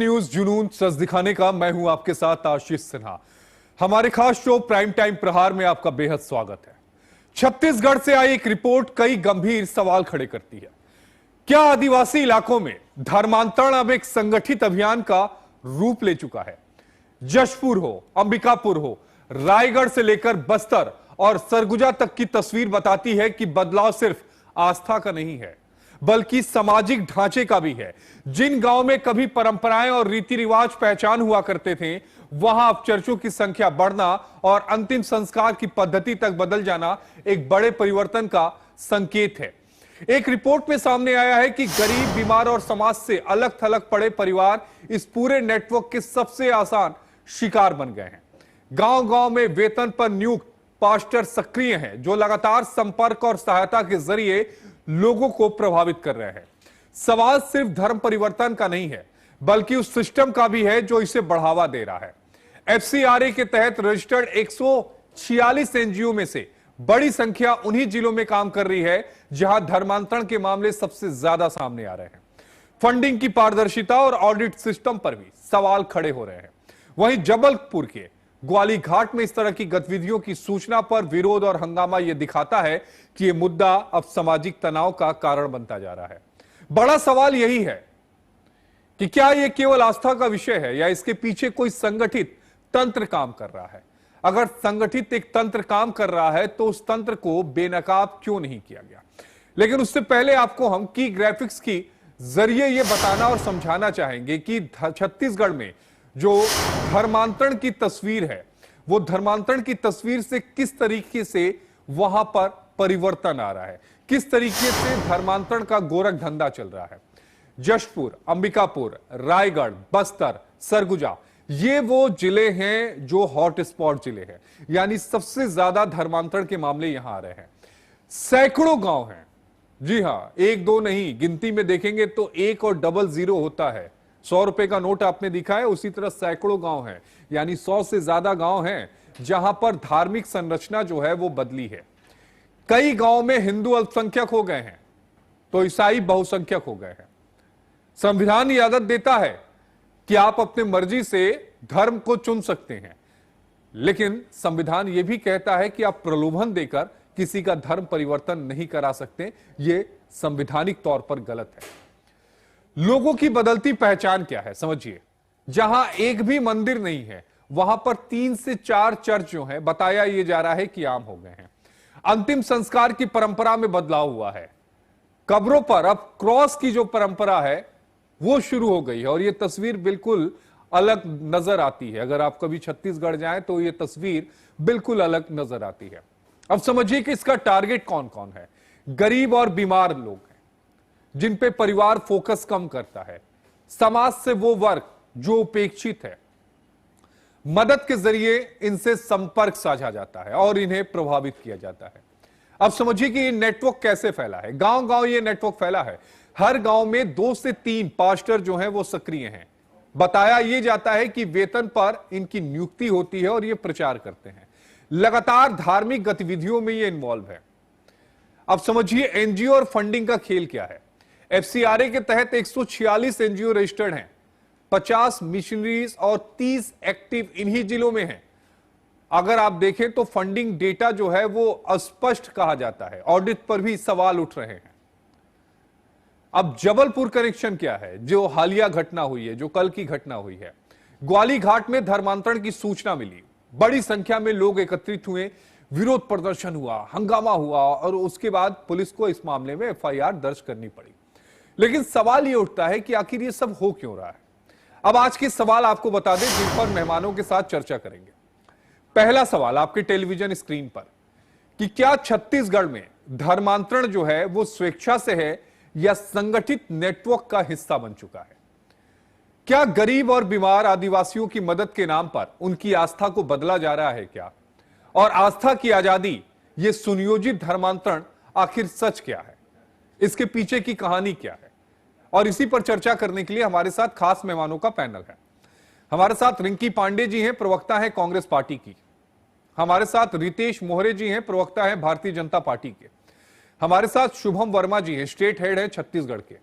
News जुनून सच दिखाने का मैं हूं आपके साथ आशीष सिन्हा। हमारे खास शो प्राइम टाइम प्रहार में आपका बेहद स्वागत है। छत्तीसगढ़ से आई एक रिपोर्ट कई गंभीर सवाल खड़े करती है। क्या आदिवासी इलाकों में धर्मांतरण अब एक संगठित अभियान का रूप ले चुका है? जशपुर हो, अंबिकापुर हो, रायगढ़ से लेकर बस्तर और सरगुजा तक की तस्वीर बताती है कि बदलाव सिर्फ आस्था का नहीं है बल्कि सामाजिक ढांचे का भी है। जिन गांव में कभी परंपराएं और रीति रिवाज पहचान हुआ करते थे, वहां अब चर्चों की संख्या बढ़ना और अंतिम संस्कार की पद्धति तक बदल जाना एक बड़े परिवर्तन का संकेत है। एक रिपोर्ट में सामने आया है कि गरीब, बीमार और समाज से अलग थलग पड़े परिवार इस पूरे नेटवर्क के सबसे आसान शिकार बन गए हैं। गांव गांव में वेतन पर नियुक्त पास्टर सक्रिय हैं, जो लगातार संपर्क और सहायता के जरिए लोगों को प्रभावित कर रहे हैं। सवाल सिर्फ धर्म परिवर्तन का नहीं है बल्कि उस सिस्टम का भी है जो इसे बढ़ावा दे रहा है। एफसीआरए के तहत रजिस्टर्ड 146 एनजीओ में से बड़ी संख्या उन्हीं जिलों में काम कर रही है जहां धर्मांतरण के मामले सबसे ज्यादा सामने आ रहे हैं। फंडिंग की पारदर्शिता और ऑडिट सिस्टम पर भी सवाल खड़े हो रहे हैं। वहीं जबलपुर के ग्वाली घाट में इस तरह की गतिविधियों की सूचना पर विरोध और हंगामा यह दिखाता है कि यह मुद्दा अब सामाजिक तनाव का कारण बनता जा रहा है। बड़ा सवाल यही है कि क्या यह केवल आस्था का विषय है या इसके पीछे कोई संगठित तंत्र काम कर रहा है? अगर संगठित एक तंत्र काम कर रहा है तो उस तंत्र को बेनकाब क्यों नहीं किया गया? लेकिन उससे पहले आपको हम की ग्राफिक्स की जरिए यह बताना और समझाना चाहेंगे कि छत्तीसगढ़ में जो धर्मांतरण की तस्वीर है, वो धर्मांतरण की तस्वीर से किस तरीके से वहां पर परिवर्तन आ रहा है, किस तरीके से धर्मांतरण का गोरख धंधा चल रहा है। जशपुर, अंबिकापुर, रायगढ़, बस्तर, सरगुजा, ये वो जिले हैं जो हॉट स्पॉट जिले हैं, यानी सबसे ज्यादा धर्मांतरण के मामले यहां आ रहे हैं। सैकड़ों गांव हैं, जी हां, एक दो नहीं, गिनती में देखेंगे तो 1 और 00 होता है। 100 रुपए का नोट आपने दिखा है, उसी तरह सैकड़ों गांव हैं, यानी 100 से ज्यादा गांव हैं जहां पर धार्मिक संरचना जो है वो बदली है। कई गांव में हिंदू अल्पसंख्यक हो गए हैं तो ईसाई बहुसंख्यक हो गए हैं। संविधान इजाजत देता है कि आप अपने मर्जी से धर्म को चुन सकते हैं, लेकिन संविधान यह भी कहता है कि आप प्रलोभन देकर किसी का धर्म परिवर्तन नहीं करा सकते। यह संवैधानिक तौर पर गलत है। लोगों की बदलती पहचान क्या है समझिए। जहां एक भी मंदिर नहीं है वहां पर 3 से 4 चर्च जो है बताया यह जा रहा है कि आम हो गए हैं। अंतिम संस्कार की परंपरा में बदलाव हुआ है। कब्रों पर अब क्रॉस की जो परंपरा है वो शुरू हो गई है और यह तस्वीर बिल्कुल अलग नजर आती है। अगर आप कभी छत्तीसगढ़ जाएं तो यह तस्वीर बिल्कुल अलग नजर आती है। अब समझिए कि इसका टारगेट कौन कौन है। गरीब और बीमार लोग हैं जिन पे परिवार फोकस कम करता है, समाज से वो वर्ग जो उपेक्षित है। मदद के जरिए इनसे संपर्क साझा जाता है और इन्हें प्रभावित किया जाता है। अब समझिए कि ये नेटवर्क कैसे फैला है। गांव गांव ये नेटवर्क फैला है। हर गांव में 2 से 3 पास्टर जो हैं वो सक्रिय हैं। बताया यह जाता है कि वेतन पर इनकी नियुक्ति होती है और ये प्रचार करते हैं। लगातार धार्मिक गतिविधियों में ये इन्वॉल्व है। अब समझिए एनजीओ और फंडिंग का खेल क्या है। एफसीआरए के तहत 146 एनजीओ रजिस्टर्ड हैं, 50 मिशनरीज और 30 एक्टिव इन्हीं जिलों में हैं। अगर आप देखें तो फंडिंग डेटा जो है वो अस्पष्ट कहा जाता है। ऑडिट पर भी सवाल उठ रहे हैं। अब जबलपुर कनेक्शन क्या है, जो हालिया घटना हुई है, जो कल की घटना हुई है। ग्वाली घाट में धर्मांतरण की सूचना मिली, बड़ी संख्या में लोग एकत्रित हुए, विरोध प्रदर्शन हुआ, हंगामा हुआ और उसके बाद पुलिस को इस मामले में एफआईआर दर्ज करनी पड़ी। लेकिन सवाल यह उठता है कि आखिर यह सब हो क्यों रहा है। अब आज के सवाल आपको बता दें जिन पर मेहमानों के साथ चर्चा करेंगे। पहला सवाल आपके टेलीविजन स्क्रीन पर कि क्या छत्तीसगढ़ में धर्मांतरण जो है वो स्वेच्छा से है या संगठित नेटवर्क का हिस्सा बन चुका है? क्या गरीब और बीमार आदिवासियों की मदद के नाम पर उनकी आस्था को बदला जा रहा है क्या? और आस्था की आजादी, यह सुनियोजित धर्मांतरण आखिर सच क्या है? इसके पीछे की कहानी क्या है? और इसी पर चर्चा करने के लिए हमारे साथ खास मेहमानों का पैनल है। हमारे साथ रिंकी पांडे जी हैं, प्रवक्ता हैं कांग्रेस पार्टी की। हमारे साथ रितेश मोहरे जी हैं, प्रवक्ता हैं भारतीय जनता पार्टी के। हमारे साथ शुभम वर्मा जी हैं, स्टेट हेड है छत्तीसगढ़ के।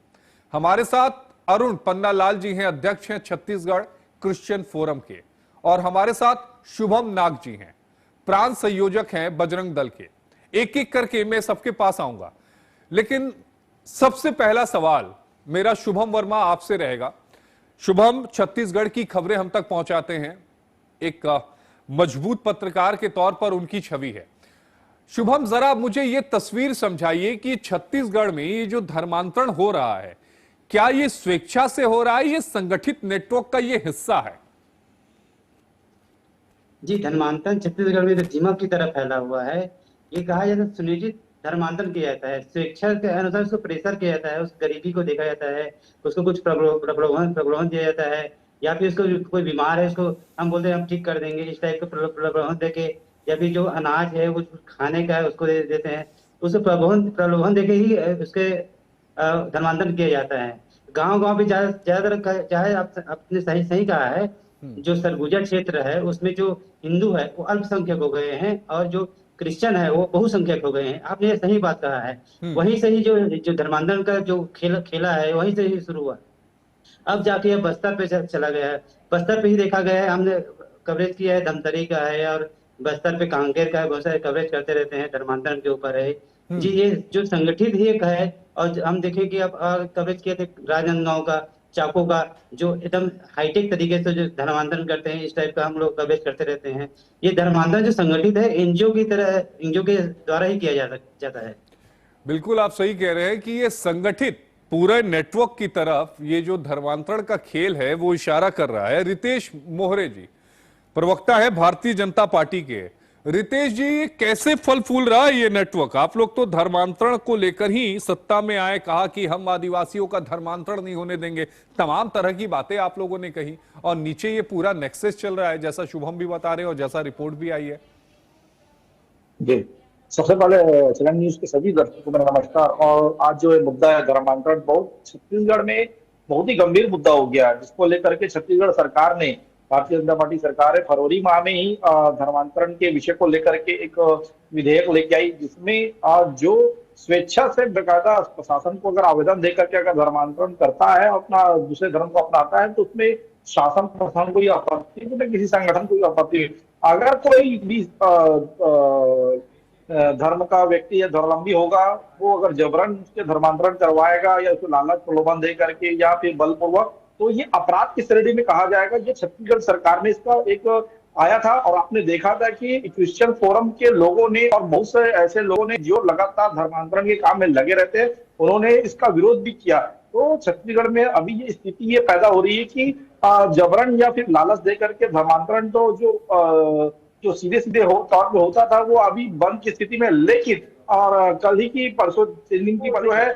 हमारे साथ अरुण पन्नालाल जी हैं, अध्यक्ष हैं छत्तीसगढ़ क्रिश्चियन फोरम के, और हमारे साथ शुभम नाग जी हैं, प्रांत संयोजक हैं बजरंग दल के। एक एक करके मैं सबके पास आऊंगा, लेकिन सबसे पहला सवाल मेरा शुभम वर्मा आपसे रहेगा। शुभम छत्तीसगढ़ की खबरें हम तक पहुंचाते हैं, एक मजबूत पत्रकार के तौर पर उनकी छवि है। शुभम, जरा मुझे यह तस्वीर समझाइए कि छत्तीसगढ़ में ये जो धर्मांतरण हो रहा है, क्या ये स्वेच्छा से हो रहा है, ये संगठित नेटवर्क का ये हिस्सा है? जी, धर्मांतरण छत्तीसगढ़ में तो दीमक की तरह फैला हुआ है। ये कहा जाता है सुनिश्चित धर्मांतरण किया जाता है, स्वेच्छा के अनुसार उसको प्रेशर किया जाता है, उस गरीबी को देखा जाता है, उसको कुछ प्रलोभन दिया जाता है, या फिर उसको कोई बीमार है उसको हम बोलते हैं हम ठीक कर देंगे, इस टाइप का प्रलोभन देके, या फिर जो अनाज है वो खाने का है उसको दे देते हैं, उसको प्रलोभन देके ही उसके धर्मांतरण किया जाता है। गांव-गांव भी ज्यादातर, चाहे आपने सही सही कहा है, जो सरगुजा क्षेत्र है उसमें जो हिंदू है वो अल्पसंख्यक हो गए हैं और जो क्रिश्चियन है वो बहुसंख्यक हो गए हैं। आपने ये सही बात कहा है। वहीं से ही जो धर्मांतरण का जो खेला है वहीं से ही शुरू हुआ। अब जाके ये बस्तर पे चला गया है। बस्तर पे ही देखा गया है, हमने कवरेज किया है, धमतरी का है और बस्तर पे कांकेर का है, बहुत सारे कवरेज करते रहते हैं धर्मांतरण के ऊपर है जी। ये जो संगठित ही एक है, और हम देखें कि अब कवरेज किए थे राजनांदगांव का, चाको का, जो एकदम हाईटेक तरीके से जो धर्मांतरण करते हैं, इस टाइप का हम लोग कवरेज करते रहते हैं। ये धर्मांतरण जो संगठित है एनजीओ की तरह, एनजीओ के द्वारा ही किया जाता है। बिल्कुल आप सही कह रहे हैं कि ये संगठित पूरे नेटवर्क की तरफ ये जो धर्मांतरण का खेल है वो इशारा कर रहा है। रितेश मोहरे जी प्रवक्ता है भारतीय जनता पार्टी के। रितेश जी, कैसे फल फूल रहा है ये नेटवर्क? आप लोग तो धर्मांतरण को लेकर ही सत्ता में आए, कहा कि हम आदिवासियों का धर्मांतरण नहीं होने देंगे, तमाम तरह की बातें आप लोगों ने कही, और नीचे ये पूरा नेक्सस चल रहा है, जैसा शुभम भी बता रहे हैं और जैसा रिपोर्ट भी आई है। जी, सबसे पहले चलन न्यूज के सभी दर्शकों को मेरा नमस्कार। और आज जो ये मुद्दा है धर्मांतरण, बहुत छत्तीसगढ़ में बहुत ही गंभीर मुद्दा हो गया है, जिसको लेकर के छत्तीसगढ़ सरकार ने, भारतीय जनता पार्टी सरकार है, फरवरी माह में ही धर्मांतरण के विषय को लेकर के एक विधेयक लेके आई, जिसमें जो स्वेच्छा से बेकायदा प्रशासन को अगर आवेदन देकर के अगर धर्मांतरण करता है, अपना दूसरे धर्म को अपनाता है, तो उसमें शासन प्रशासन को आपत्ति, किसी संगठन को आपत्ति। अगर कोई भी धर्म का व्यक्ति या धर्मावलंबी होगा, वो अगर जबरन उसके धर्मांतरण करवाएगा या उसको लालच प्रलोभन दे करके या फिर बलपूर्वक, तो ये अपराध की श्रेणी में कहा जाएगा। ये छत्तीसगढ़ सरकार ने इसका एक आया था, और आपने देखा था कि क्रिश्चियन फोरम के लोगों ने और बहुत से ऐसे लोगों ने जो लगातार धर्मांतरण के काम में लगे रहते हैं, उन्होंने इसका विरोध भी किया। तो छत्तीसगढ़ में अभी ये स्थिति ये पैदा हो रही है कि जबरन या फिर लालच दे करके धर्मांतरण तो जो सीधे सीधे तौर पे होता था वो अभी बंद की स्थिति में। लेकिन और कल ही की परसों 3 दिन की जो है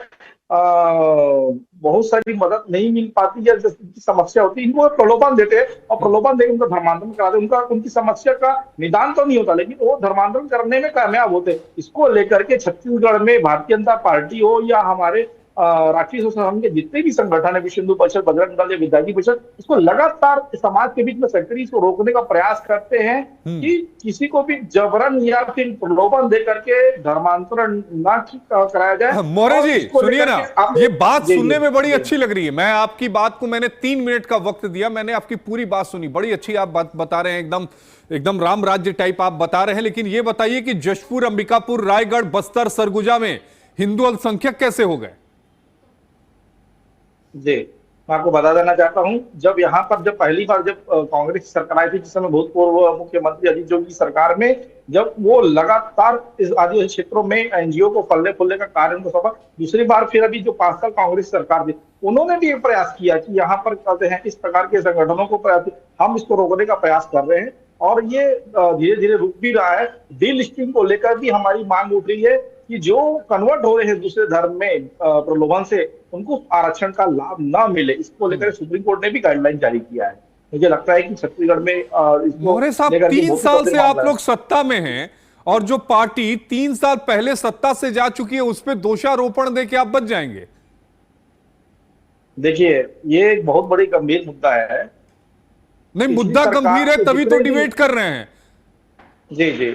बहुत सारी मदद नहीं मिल पाती है, जिसकी समस्या होती है, इनको प्रलोभन देते हैं और प्रलोभन देकर उनका धर्मांतरण कराते, उनकी समस्या का निदान तो नहीं होता, लेकिन वो धर्मांतरण करने में कामयाब होते। इसको लेकर के छत्तीसगढ़ में भारतीय जनता पार्टी हो या हमारे राष्ट्रीय स्वयं संघ के जितने भी संगठन है, विश्व हिंदू परिषद, बजरंग दल या विद्यार्थी परिषद, इसको लगातार समाज के बीच में सक्रिय इसको रोकने का प्रयास करते हैं कि किसी को भी जबरन या फिर प्रलोभन दे करके धर्मांतरण ना कराया जाए। मोरे जी सुनिए ना, ये बात सुनने में बड़ी अच्छी लग रही है। मैं आपकी बात को, मैंने 3 मिनट का वक्त दिया, मैंने आपकी पूरी बात सुनी, बड़ी अच्छी आप बात बता रहे हैं, एकदम राम राज्य टाइप आप बता रहे हैं। लेकिन ये बताइए कि जशपुर, अंबिकापुर, रायगढ़, बस्तर, सरगुजा में हिंदू अल्पसंख्यक कैसे हो गए? जी, मैं आपको बता देना चाहता हूं, जब पहली बार कांग्रेस सरकार आई थी, जिस समय भूतपूर्व मुख्यमंत्री अजीत जोगी की सरकार में, जब वो लगातार इस आदिवासी क्षेत्रों में एनजीओ को फलने फूलने का कार्य उनको सौंपा। दूसरी बार फिर अभी जो 5 साल कांग्रेस सरकार थी, उन्होंने भी एक प्रयास किया कि यहाँ पर कहते हैं इस प्रकार के संगठनों को हम इसको रोकने का प्रयास कर रहे हैं, और ये धीरे धीरे रुक भी रहा है। डीलिस्टिंग को लेकर भी हमारी मांग उठ रही है कि जो कन्वर्ट हो रहे हैं दूसरे धर्म में प्रलोभन से, उनको आरक्षण का लाभ ना मिले, इसको लेकर सुप्रीम कोर्ट ने भी गाइडलाइन जारी किया है। मुझे लगता है कि छत्तीसगढ़ में मोरे साहब 3 साल से आप लोग सत्ता में हैं, और जो पार्टी 3 साल पहले सत्ता से जा चुकी है उस पर दोषारोपण देके आप बच जाएंगे? देखिए, ये एक बहुत बड़ी गंभीर मुद्दा है। नहीं, मुद्दा गंभीर है तभी तो डिबेट कर रहे हैं। जी जी,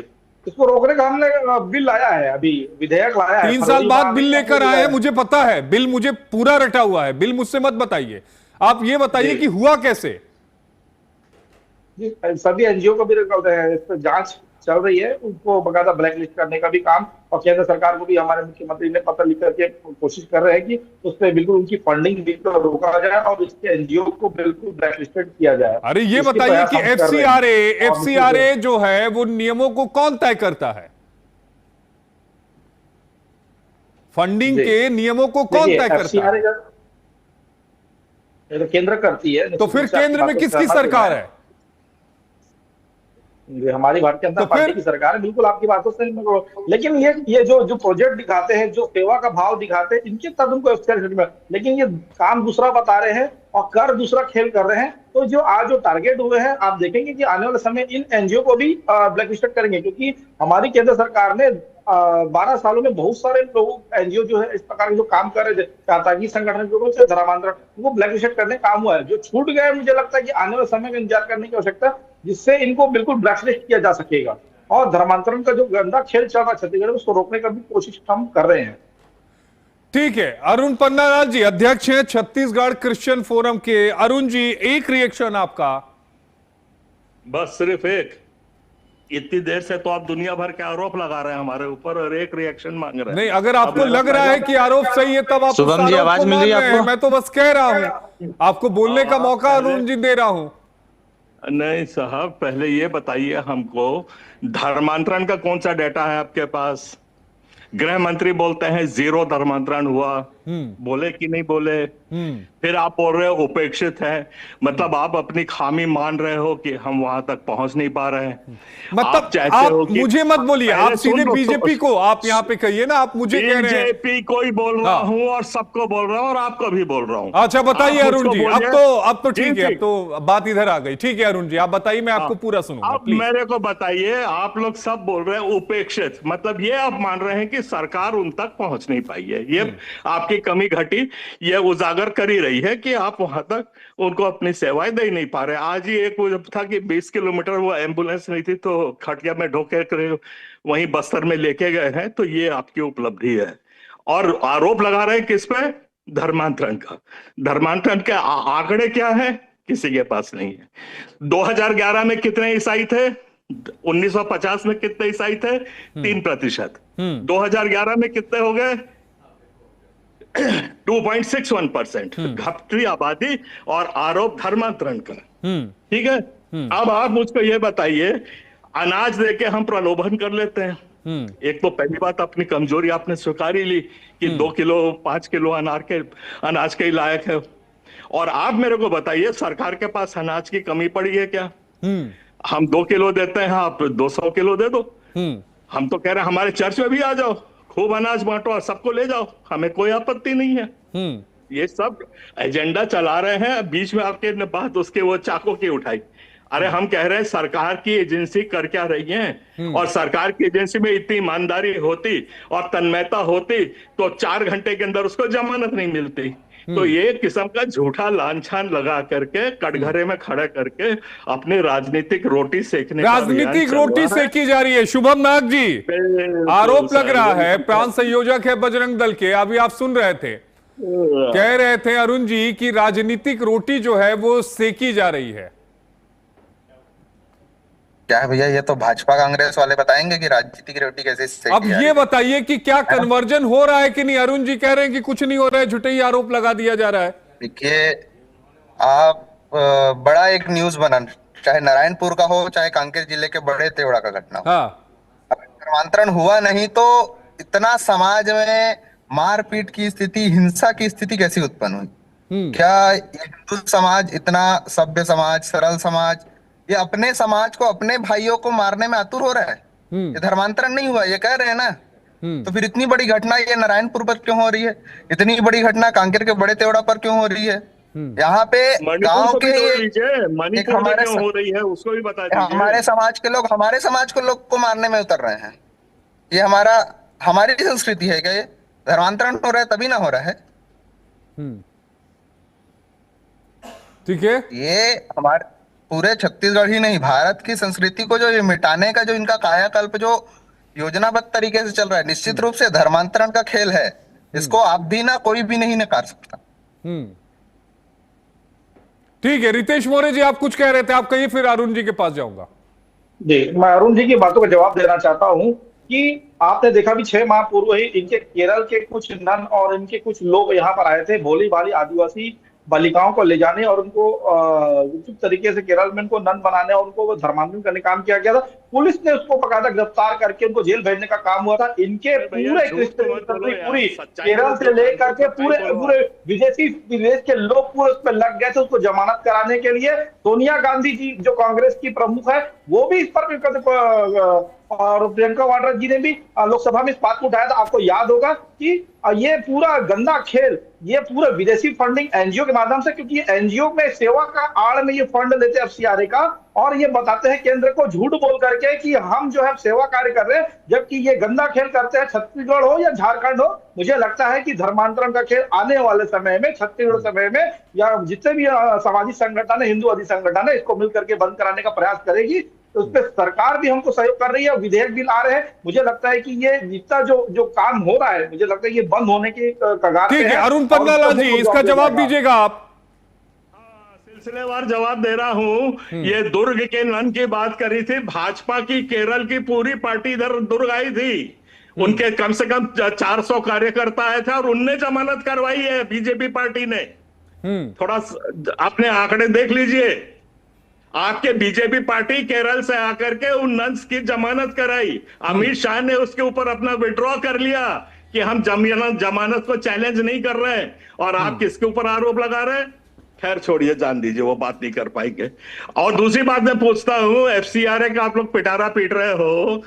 इसको रोकने का हमने बिल लाया है, अभी विधेयक लाया है। 3 साल बाद बिल लेकर आए हैं, मुझे पता है, बिल मुझे पूरा रटा हुआ है, बिल मुझसे मत बताइए, आप ये बताइए कि हुआ कैसे। जी, सभी एनजीओ को भी इस पर जांच चल रही है, उनको बकायदा ब्लैक लिस्ट करने का भी काम, और केंद्र सरकार को भी हमारे मुख्यमंत्री ने पत्र लिख करके कोशिश कर रहे हैं कि उस पर बिल्कुल उनकी फंडिंग बिल्कुल रोका जाए और इसके एनजीओ को बिल्कुल ब्लैक लिस्टेड किया जाए। अरे ये बताइए कि एफसीआरए जो है वो नियमों को कौन तय करता है? फंडिंग के नियमों को कौन तय करता है? तो केंद्र करती है। तो फिर केंद्र में किसकी सरकार है? हमारी भारतीय जनता पार्टी की सरकार है। बिल्कुल आपकी बातों से, लेकिन ये जो प्रोजेक्ट दिखाते हैं, जो सेवा का भाव दिखाते हैं, इनके तहत उनको एफसीआरए, लेकिन ये काम दूसरा बता रहे हैं और कर दूसरा खेल कर रहे हैं। तो जो आज जो टारगेट हुए हैं, आप देखेंगे कि आने वाले समय इन एनजीओ को भी ब्लैक लिस्टेड करेंगे, क्योंकि हमारी केंद्र सरकार ने 12 सालों में बहुत सारे लोग एनजीओ जो है इस प्रकार के जो काम कर रहे थे, आतंकी संगठन जो धर्मांतरण, वो ब्लैक लिस्टेड करने काम हुआ है। जो छूट गए, मुझे लगता है कि आने वाले समय का इंतजार करने की आवश्यकता, जिससे इनको बिल्कुल ब्लैक लिस्ट किया जा सकेगा। और धर्मांतरण का जो गंदा खेल चल रहा है छत्तीसगढ़ में, उसको रोकने का भी कोशिश हम कर रहे हैं। ठीक है, अरुण पन्नालाल जी अध्यक्ष हैं छत्तीसगढ़ क्रिश्चियन फोरम के। अरुण जी, एक रिएक्शन आपका। बस सिर्फ एक, इतनी देर से तो आप दुनिया भर के आरोप लगा रहे हैं हमारे ऊपर और एक रिएक्शन मांग रहे हैं। नहीं, अगर आपको लग रहा है कि आरोप सही है तब आप शुभम जी, आवाज मिल रही है आपको? मैं तो बस कह रहा हूं, आपको बोलने का मौका अरुण जी दे रहा हूं। नहीं साहब, पहले ये बताइए हमको, धर्मांतरण का कौन सा डेटा है आपके पास? गृह मंत्री बोलते हैं 0 धर्मांतरण हुआ, बोले कि नहीं बोले? फिर आप बोल रहे हो उपेक्षित है, मतलब आप अपनी खामी मान रहे हो कि हम वहां तक पहुंच नहीं पा रहे हैं। मतलब आप मुझे मत बोलिए, आप सीधे बीजेपी को आप यहाँ पे कहिए ना, आप मुझे कह रहे हैं। बीजेपी को ही बोल रहा हूँ और सबको बोल रहा हूँ और आपको भी बोल रहा हूँ। अच्छा बताइए अरुण जी, अब तो ठीक है, अब तो बात इधर आ गई। ठीक है अरुण जी, आप बताइए, मैं आपको पूरा सुनूंगा। अब मेरे को बताइए, आप लोग सब बोल रहे हैं उपेक्षित, मतलब ये आप मान रहे हैं कि सरकार उन तक पहुंच नहीं पाई है, ये आपकी कमी घटी ये उजागर कर ही रही है कि आप वहां तक उनको अपनी सेवाएं दे नहीं पा रहे। आज ही एक वो था कि 20 किलोमीटर वो एम्बुलेंस नहीं थी तो खटिया में ढोके कर वहीं बस्तर में लेके गए हैं, तो ये आपकी उपलब्धि है। और आरोप लगा रहे हैं किस पे? धर्मांतरण का। धर्मांतरण के आंकड़े क्या है? किसी के पास नहीं है। 2011 में कितने ईसाई थे? 1950 में कितने ईसाई थे? 3%। 2011 में कितने हो गए? 2.61%। घटती आबादी और आरोप धर्मांतरण का। ठीक है, अब आप मुझको ये बताइए, अनाज देके हम प्रलोभन कर लेते हैं। एक तो पहली बात, अपनी कमजोरी आपने स्वीकार ही ली कि 2 किलो 5 किलो अनाज के लायक है। और आप मेरे को बताइए, सरकार के पास अनाज की कमी पड़ी है क्या? हम 2 किलो देते हैं, आप 200 किलो दे दो। हम तो कह रहे हैं हमारे चर्च में भी आ जाओ, खूब अनाज बांटो और सबको ले जाओ, हमें कोई आपत्ति नहीं है। ये सब एजेंडा चला रहे हैं। बीच में आपके बात उसके वो चाको की उठाई। अरे हम कह रहे हैं सरकार की एजेंसी कर क्या रही है, और सरकार की एजेंसी में इतनी ईमानदारी होती और तन्मयता होती तो 4 घंटे के अंदर उसको जमानत नहीं मिलती। तो ये किस्म का झूठा लांछन लगा करके कटघरे में खड़ा करके अपनी राजनीतिक रोटी सेकने राजनीतिक रोटी सेकी जा रही है। शुभम नाग जी, आरोप लग रहा है, प्रांत संयोजक है बजरंग दल के, अभी आप सुन रहे थे, कह रहे थे अरुण जी की राजनीतिक रोटी जो है वो सेकी जा रही है। क्या है भैया, ये तो भाजपा कांग्रेस वाले बताएंगे कि राजनीति की रोटी कैसे सेकी अब ये बताइए कि क्या कन्वर्जन हो रहा है कि नहीं? अरुण जी कह रहे हैं कि कुछ नहीं हो रहा है, झूठे ही आरोप लगा दिया जा रहा है। देखिए, आप बड़ा एक न्यूज बना, चाहे नारायणपुर का हो चाहे कांकेर जिले के बड़े तेवड़ा का घटना हो, धर्मांतरण हुआ नहीं तो इतना समाज में मारपीट की स्थिति, हिंसा की स्थिति कैसी उत्पन्न हुई? क्या हिंदू समाज, इतना सभ्य समाज, सरल समाज, ये अपने समाज को, अपने भाइयों को मारने में आतुर हो रहा है? ये धर्मांतरण नहीं हुआ, ये कह रहे हैं ना। तो फिर इतनी बड़ी घटना ये नारायणपुर पर क्यों हो रही है? इतनी बड़ी घटना कांकेर के बड़े तेवड़ा पर क्यों हो रही है? यहाँ पे गांव के एक हमारे हो रही है, उसको भी बता दीजिए। हमारे समाज के लोग हमारे समाज के लोग को मारने में उतर रहे हैं। ये हमारी संस्कृति है क्या? ये धर्मांतरण हो रहा है तभी ना हो रहा है? ठीक है, ये पूरे छत्तीसगढ़ ही नहीं, भारत की संस्कृति को जो ये मिटाने का जो इनका कायाकल्प जो योजनाबद्ध तरीके से चल रहा है, निश्चित रूप से धर्मांतरण का खेल है। इसको आप भी ना, कोई भी नहीं नकार सकता। ठीक है, रितेश मौर्य जी आप कुछ कह रहे थे, आप कहिए, फिर अरुण जी के पास जाऊंगा। जी, मैं अरुण जी की बातों का जवाब देना चाहता हूं कि आपने देखा भी 6 माह पूर्व ही इनके केरल के कुछ नन और इनके कुछ लोग यहाँ पर आए थे भोली भाली आदिवासी बालिकाओं को ले जाने और उनको उचित तरीके से केरल में उनको नन बनाने और उनको धर्मांतरण करने का काम किया गया था। पुलिस ने उसको बकायदा गिरफ्तार करके उनको जेल भेजने का काम हुआ था। इनके पूरे पूरी केरल से लेकर के पूरे विदेश के लोग पूरे उस पर लग गए थे उसको जमानत कराने के लिए। सोनिया गांधी जी जो कांग्रेस की प्रमुख है वो भी इस पर और प्रियंका वाड्रा जी ने भी लोकसभा में इस बात को उठाया था। आपको याद होगा कि ये पूरा गंदा खेल, ये पूरा विदेशी फंडिंग एनजीओ के माध्यम से, क्योंकि एनजीओ में सेवा का आड़ में ये फंड लेते हैं एफसीआरए का, और ये बताते हैं केंद्र को झूठ बोल करके कि हम जो है सेवा कार्य कर रहे हैं, जबकि ये गंदा खेल करते हैं छत्तीसगढ़ हो या झारखंड हो। मुझे लगता है कि धर्मांतरण का खेल आने वाले समय में छत्तीसगढ़ समय में या जितने भी सामाजिक संगठन है, हिंदूवादी संगठन है, इसको मिलकर के बंद कराने का प्रयास करेगी। तो उस पर सरकार भी हमको सहयोग कर रही है, विधेयक भी ला रहे हैं। मुझे लगता है कि ये जितना जो काम हो रहा है, मुझे लगता है ये बंद होने की कगार पे है। ठीक है, अरुण पन्नालाल जी इसका जवाब दीजिएगा आप। सिलसिलेवार जवाब दे रहा हूं। ये दुर्ग के नन की बात करी थी, भाजपा की केरल की पूरी पार्टी इधर दुर्ग आई थी। उनके कम से कम 400 कार्यकर्ता आए थे और उनने जमानत करवाई है बीजेपी पार्टी ने। थोड़ा अपने आंकड़े देख लीजिए। आपके बीजेपी पार्टी केरल से आकर के उन नन्स की जमानत कराई। अमित शाह ने उसके ऊपर अपना विड्रॉ कर लिया कि हम जमानत को चैलेंज नहीं कर रहे हैं, और आप किसके ऊपर आरोप लगा रहे हैं? खैर छोड़िए, जान दीजिए, वो बात नहीं कर पाएंगे। और दूसरी बात मैं पूछता हूं, एफसीआरए का आप लोग पिटारा पीट रहे हो।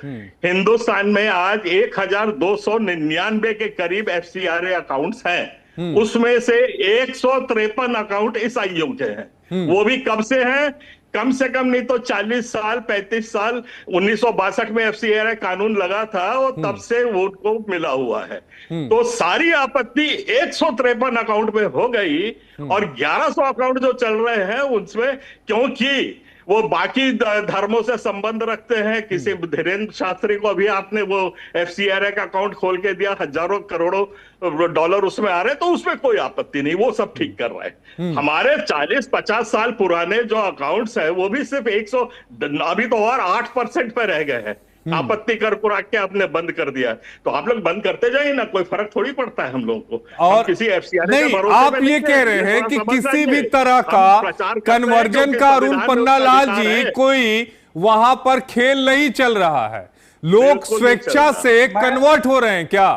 हिंदुस्तान में आज 1299 के करीब एफसीआरए अकाउंट्स हैं। उसमें से 153 अकाउंट इस आईओ के हैं। वो भी कब से हैं? कम से कम नहीं तो 40 साल 35 साल 1962 में एफसीआरए कानून लगा था और तब से वोट को मिला हुआ है। तो सारी आपत्ति 153 अकाउंट में हो गई और 1100 अकाउंट जो चल रहे हैं उनमें, क्योंकि वो बाकी धर्मों से संबंध रखते हैं। किसी धीरेन्द्र शास्त्री को अभी आपने वो एफसीआरए का अकाउंट खोल के दिया, हजारों करोड़ों डॉलर उसमें आ रहे, तो उसमें कोई आपत्ति नहीं, वो सब ठीक कर रहे हैं। हमारे 40-50 साल पुराने जो अकाउंट्स है वो भी सिर्फ 100 अभी तो और 8% पे रह गए हैं। आपत्ति कर कुरा के आपने बंद कर दिया। तो आप लोग बंद करते जाइए ना, कोई फर्क थोड़ी पड़ता है हम लोगों को। और किसी एफसीआरए नहीं, आप ये कह रहे हैं कि किसी भी तरह का कन्वर्जन का, अरुण पन्नालाल जी, कोई वहां पर खेल नहीं चल रहा है। लोग स्वेच्छा से कन्वर्ट हो रहे हैं क्या?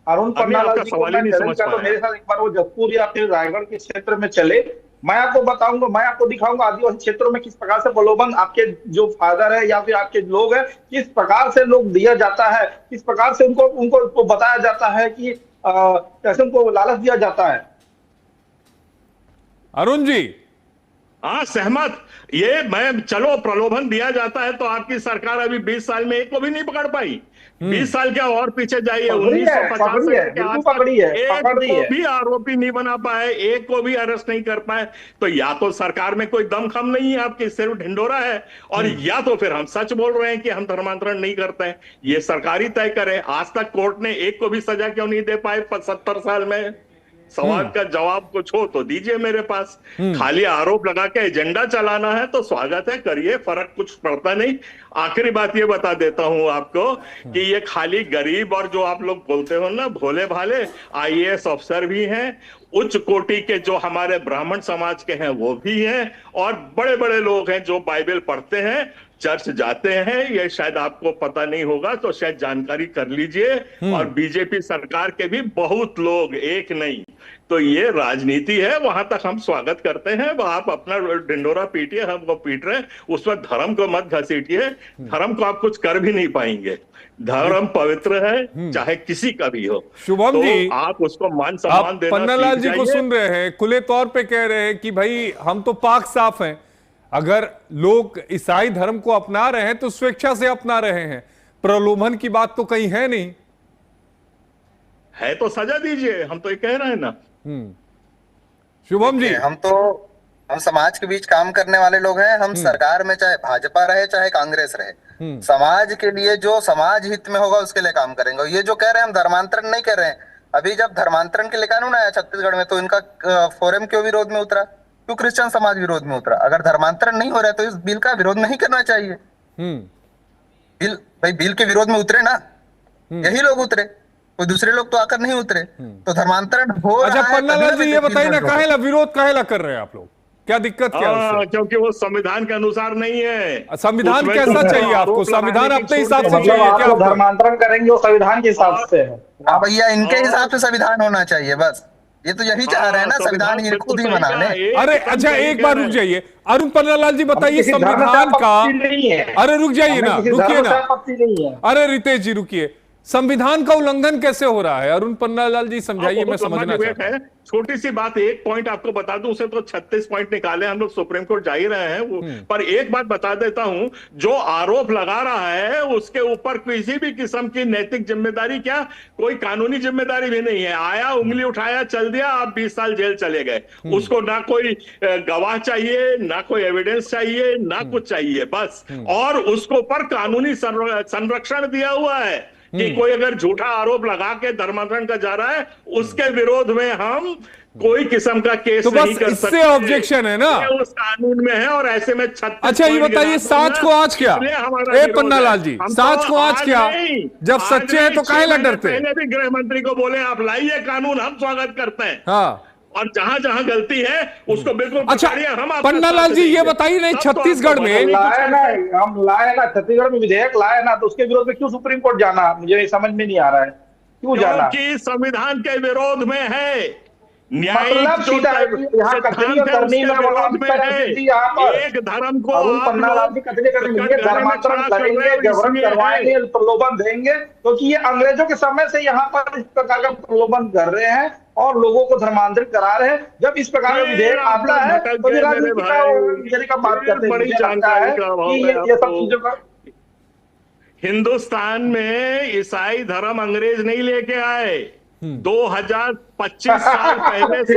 अरुण पन्नालाल जी को मैं चैलेंज करता हूं, मेरे साथ एक बार वो जसपुर या फिर रायगढ़ के क्षेत्र में चले, मैं आपको बताऊंगा, मैं आपको दिखाऊंगा आदिवासी क्षेत्रों में किस प्रकार से प्रलोभन आपके जो फादर है या फिर आपके लोग हैं, किस प्रकार से लोग दिया जाता है, किस प्रकार से उनको बताया जाता है कि कैसे उनको लालच दिया जाता है। अरुण जी, हाँ सहमत। ये मैं चलो प्रलोभन दिया जाता है तो आपकी सरकार अभी 20 साल में एक को भी नहीं पकड़ पाई। 20 साल क्या और पीछे जाइए, 1950 से एक को भी आरोपी नहीं बना पाए, एक को भी अरेस्ट नहीं कर पाए। तो या तो सरकार में कोई दमखम नहीं है आपकी, सिर्फ ढिंडोरा है, और या तो फिर हम सच बोल रहे हैं कि हम धर्मांतरण नहीं करते हैं। ये सरकार ही तय करे। आज तक कोर्ट ने एक को भी सजा क्यों नहीं दे पाए 70 साल में? सवाल का जवाब कुछ हो तो दीजिए मेरे पास। खाली आरोप लगा के एजेंडा चलाना है तो स्वागत है, करिए, फर्क कुछ पड़ता नहीं। आखिरी बात ये बता देता हूं आपको कि ये खाली गरीब और जो आप लोग बोलते हो ना भोले भाले आईएएस अफसर भी हैं, उच्च कोटि के जो हमारे ब्राह्मण समाज के हैं वो भी हैं, और बड़े बड़े लोग हैं जो बाइबल पढ़ते हैं, चर्च जाते हैं। ये शायद आपको पता नहीं होगा तो शायद जानकारी कर लीजिए। और बीजेपी सरकार के भी बहुत लोग, एक नहीं। तो ये राजनीति है, वहां तक हम स्वागत करते हैं। आप अपना ढिंडोरा पीटिए, हम वो पीट रहे हैं, उसमें धर्म को मत घसीटिए। धर्म को आप कुछ कर भी नहीं पाएंगे। धर्म पवित्र है, चाहे किसी का भी हो। शुभम तो जी, आप उसको मान सम्मान देना। पन्नालाल जी को सुन रहे हैं, खुले तौर पे कह रहे हैं कि भाई हम तो पाक साफ हैं। अगर लोग ईसाई धर्म को अपना रहे हैं तो स्वेच्छा से अपना रहे हैं, प्रलोभन की बात तो कहीं है नहीं। है तो सजा दीजिए, हम तो ये कह रहे हैं ना। शुभम जी, हम समाज के बीच काम करने वाले लोग हैं। हम सरकार में चाहे भाजपा रहे चाहे कांग्रेस रहे, समाज के लिए जो समाज हित में होगा उसके लिए काम करेंगे। ये जो कह रहे हैं हम धर्मांतरण नहीं कर रहे हैं। अभी जब धर्मांतरण के लिए कानून आया छत्तीसगढ़ में तो इनका फोरम क्यों विरोध में उतरा, क्यों क्रिश्चियन समाज विरोध में उतरा? अगर धर्मांतरण नहीं हो रहा है तो इस बिल का विरोध नहीं करना चाहिए। बिल के विरोध में उतरे ना, यही लोग उतरे, कोई दूसरे लोग तो आकर नहीं उतरे। तो धर्मांतरण हो अच्छा रहा है। पन्नालाल जी ये बताइए ना, काहेला विरोध काहेला कर रहे हैं आप लोग, क्या दिक्कत क्या है उससे? क्योंकि वो संविधान के अनुसार नहीं है। संविधान उसमें कैसा तो चाहिए आपको? आरोप संविधान लगाने की अपने छूट हिसाब से है। चाहिए क्या आपको? धर्मांतरण करेंगे वो संविधान के हिसाब से है। हाँ भैया, इनके हिसाब से संविधान होना चाहिए बस। ये तो यही चाह रहे हैं ना, संविधान ये खुद ही बना ले। अरे अच्छा एक बार रुक जाइए, अरुण पन्नालाल जी बताइए संविधान का। अरे रुक जाइए ना, रुकिए ना, अरे रितेश जी रुकिए, संविधान का उल्लंघन कैसे हो रहा है? अरुण पन्नालाल जी समझाइए, मैं समझना चाहता हूं। छोटी सी बात, एक पॉइंट आपको बता दूं, उसे तो 36 पॉइंट निकाले हम लोग, सुप्रीम कोर्ट जा ही रहे हैं वो, पर एक बात बता देता हूं, जो आरोप लगा रहा है उसके ऊपर किसी भी किस्म की नैतिक जिम्मेदारी क्या, कोई कानूनी जिम्मेदारी भी नहीं है। आया, उंगली उठाया, चल दिया, आप 20 साल जेल चले गए। उसको ना कोई गवाह चाहिए, ना कोई एविडेंस चाहिए, ना कुछ चाहिए बस। और उसको ऊपर कानूनी संरक्षण दिया हुआ है कि कोई अगर झूठा आरोप लगा के धर्मांतरण का जा रहा है, उसके विरोध में हम कोई किस्म का केस तो नहीं बस कर इससे सकते। ऑब्जेक्शन है ना, ये उस कानून में है। और ऐसे में 36 अच्छा ये बताइए साच को आज क्या? ए पन्नालाल जी, साच को आज क्या? जब सच्चे हैं तो काहे लग डरते? पहले भी गृह मंत्री को बोले आप लाइए कानून, हम स्वागत करते हैं। हाँ, और जहां जहां गलती है उसको बिल्कुल अच्छा पन्नालाल जी ये बताइए नहीं, छत्तीसगढ़ में हम लाए ना छत्तीसगढ़ में विधेयक लाए ना, तो उसके विरोध में क्यों सुप्रीम कोर्ट जाना, मुझे समझ में नहीं आ रहा है क्यों जाना। क्योंकि संविधान के विरोध में है, मतलब सीधा यहाँ कथनी करनी में एक धर्म को पन्नालाल जी कथनी करेंगे, धर्मांतरण करेंगे, जबरन करवाएंगे, प्रलोभन देंगे, क्योंकि ये अंग्रेजों के समय से यहाँ पर इस प्रकार का प्रलोभन कर रहे हैं और लोगों को धर्मांतरित करा रहे हैं। जब इस प्रकार का विधेयक आता है तो राजनीति का बात करते हैं। बड़ी जानकारी ये सब चीजों का हिंदुस्तान में ईसाई धर्म अंग्रेज नहीं लेके आए, 2025 साल पहले से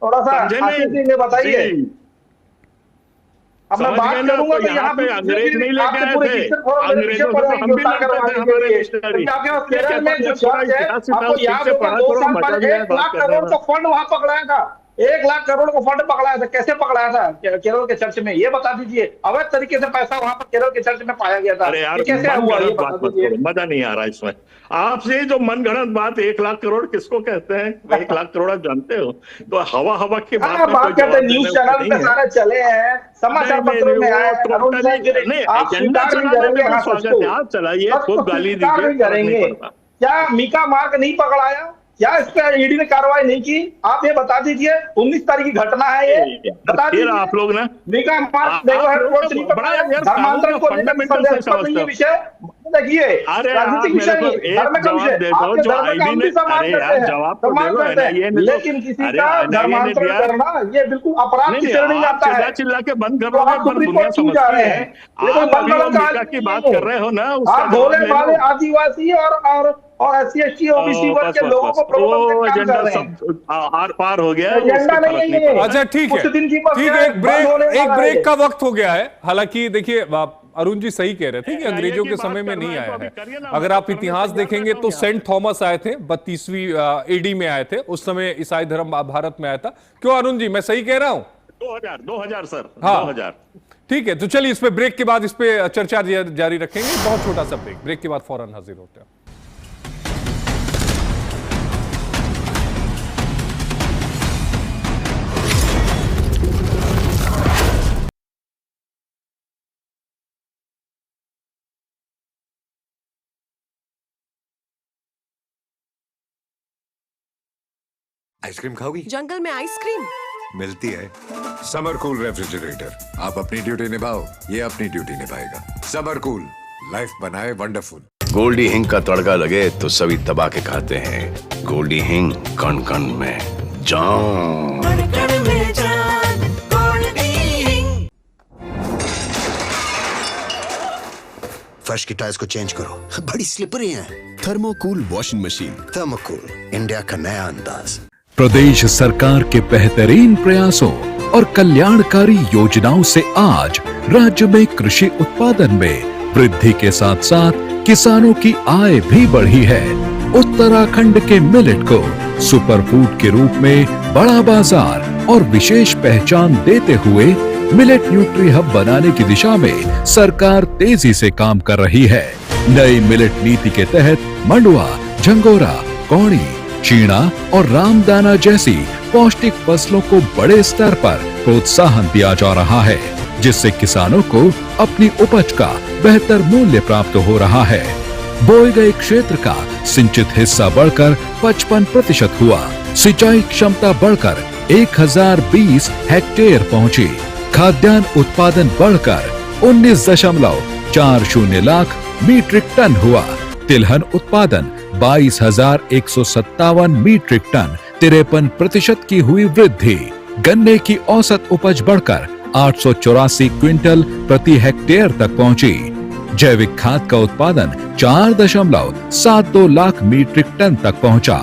थोड़ा सा बताइए। अब मैं बात करूंगा तो यहाँ पे अंग्रेज नहीं लेके आए थे, अंग्रेजों को हम भी लगते थे हमारे मिशनरी। केरल में जो चर्च है आपको याद होगा 2 साल पहले 1 लाख करोड़ का फंड वहां पकड़ाया था, 1 लाख करोड़ का फंड पकड़ाया था। कैसे पकड़ाया था केरल के चर्च में, ये बता दीजिए। अवैध तरीके से पैसा वहां पर केरल के चर्च में पाया गया था, कैसे हुआ ये बता दीजिए। मजा नहीं आ रहा इसमें आपसे जो मनगढ़ंत बात। 1 लाख करोड़ किसको कहते हैं? 1 लाख करोड़ आप जानते हो? तो हवा की बात करते हैं। न्यूज चैनल पे सारे चले हैं, समाचार पत्रों में आए। आप चलाइए, खूब गाली दीजिए। क्या मीका मार्ग नहीं पकड़ाया? क्या इस पे ईडी ने कार्रवाई नहीं की? आप ये बता दीजिए। 19 तारीख की घटना है ये, बता दीजिए। आप लोग ना मीका मार्ग नहीं पकड़ाया, धर्मांतरण को लेकर विषय देखिए, राजनीतिक विषय नहीं, धर्म का विषय। आपके धर्म का हम भी सम्मान करते हैं, लेकिन किसी का धर्मांतरण करना ये बिल्कुल अपराध की श्रेणी में आता है। चिल्ला के बंद कर आप सुप्रीम कोर्ट क्यों जा रहे हैं? की बात कर रहे हो ना, आप भोले भाले आदिवासी और SC ST OBC वर्ग के लोगों को प्रलोभन कर रहे हैं। आर पार हो गया। अच्छा ठीक है, ठीक है, एक ब्रेक का वक्त हो गया है। हालांकि देखिए अरुण जी सही कह रहे थे कि अंग्रेजों के समय में नहीं आया है। अगर आप इतिहास देखेंगे तो सेंट थॉमस आए थे 32वीं AD में आए थे, उस समय ईसाई धर्म भारत में आया था। क्यों अरुण जी, मैं सही कह रहा हूं? 2000 सर, हाँ 2000। ठीक है, तो चलिए इस पे ब्रेक के बाद इस पे चर्चा जारी रखेंगे। बहुत छोटा सा ब्रेक के बाद फौरन हाजिर होते हैं। आइसक्रीम खाओगी? जंगल में आइसक्रीम मिलती है। समर कूल रेफ्रिजरेटर, आप अपनी ड्यूटी निभाओ, ये अपनी ड्यूटी निभाएगा। समर कूल, लाइफ बनाए वंडरफुल। गोल्डी हिंग का तड़का लगे तो सभी दबा के खाते हैं। गोल्डी हिंग, कण कण में जान। फर्श की टाइल्स को चेंज करो, बड़ी स्लिपरी हैं। थर्मोकूल वॉशिंग मशीन। थर्मोकूल, इंडिया का नया अंदाज। प्रदेश सरकार के बेहतरीन प्रयासों और कल्याणकारी योजनाओं से आज राज्य में कृषि उत्पादन में वृद्धि के साथ साथ किसानों की आय भी बढ़ी है। उत्तराखंड के मिलेट को सुपरफूड के रूप में बड़ा बाजार और विशेष पहचान देते हुए मिलेट न्यूट्री हब बनाने की दिशा में सरकार तेजी से काम कर रही है। नई मिलेट नीति के तहत मंडुआ, झंगोरा, कौड़ी, चीना और रामदाना जैसी पौष्टिक फसलों को बड़े स्तर पर प्रोत्साहन दिया जा रहा है, जिससे किसानों को अपनी उपज का बेहतर मूल्य प्राप्त हो रहा है। बोए गए क्षेत्र का सिंचित हिस्सा बढ़कर 55% हुआ। सिंचाई क्षमता बढ़कर 1020 हेक्टेयर पहुंची। खाद्यान्न उत्पादन बढ़कर 19.40 लाख मीट्रिक टन हुआ। तिलहन उत्पादन 22,157 मीट्रिक टन 53% की हुई वृद्धि। गन्ने की औसत उपज बढ़कर 884 क्विंटल प्रति हेक्टेयर तक पहुंची। जैविक खाद का उत्पादन 4.72 लाख मीट्रिक टन तक पहुंचा।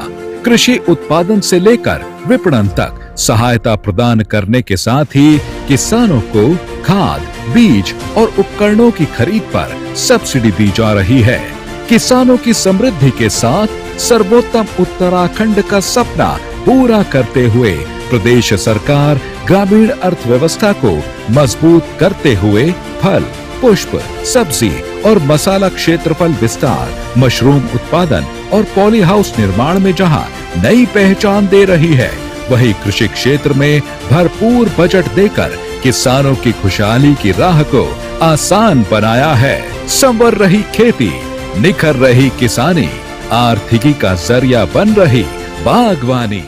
कृषि उत्पादन से लेकर विपणन तक सहायता प्रदान करने के साथ ही किसानों को खाद, बीज और उपकरणों की खरीद पर सब्सिडी दी जा रही है। किसानों की समृद्धि के साथ सर्वोत्तम उत्तराखंड का सपना पूरा करते हुए प्रदेश सरकार ग्रामीण अर्थव्यवस्था को मजबूत करते हुए फल, पुष्प, सब्जी और मसाला क्षेत्रफल विस्तार, मशरूम उत्पादन और पॉली हाउस निर्माण में जहां नई पहचान दे रही है, वहीं कृषि क्षेत्र में भरपूर बजट देकर किसानों की खुशहाली की राह को आसान बनाया है। संवर रही खेती, निखर रही किसानी, आर्थिकी का जरिया बन रही बागवानी।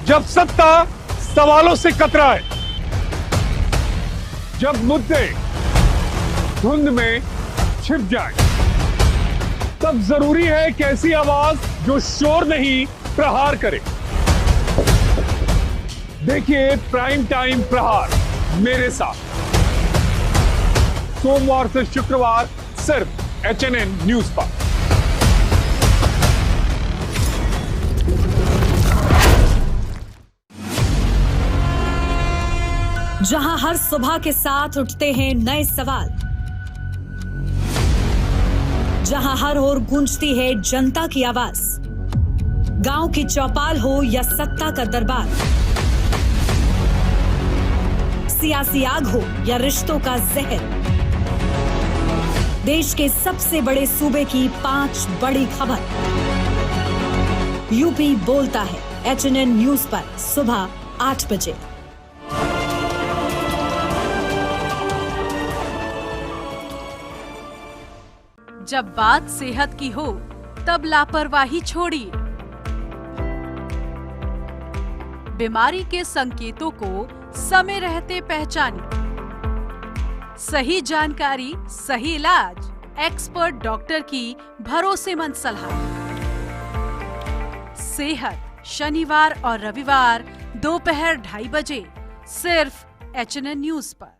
जब सत्ता सवालों से कतराए, जब मुद्दे धुंध में छिप जाए, तब जरूरी है कि ऐसी आवाज जो शोर नहीं प्रहार करे। देखिए प्राइम टाइम प्रहार मेरे साथ, सोमवार से शुक्रवार सिर्फ HNN न्यूज पर। जहां हर सुबह के साथ उठते हैं नए सवाल, जहां हर ओर गूंजती है जनता की आवाज, गांव की चौपाल हो या सत्ता का दरबार, सियासी आग हो या रिश्तों का जहर, देश के सबसे बड़े सूबे की 5 बड़ी खबर। यूपी बोलता है HNN न्यूज पर सुबह 8 बजे। जब बात सेहत की हो तब लापरवाही छोड़िए। बीमारी के संकेतों को समय रहते पहचानिए। सही जानकारी, सही इलाज, एक्सपर्ट डॉक्टर की भरोसेमंद सलाह। सेहत शनिवार और रविवार दोपहर 2:30 बजे सिर्फ HNN न्यूज पर।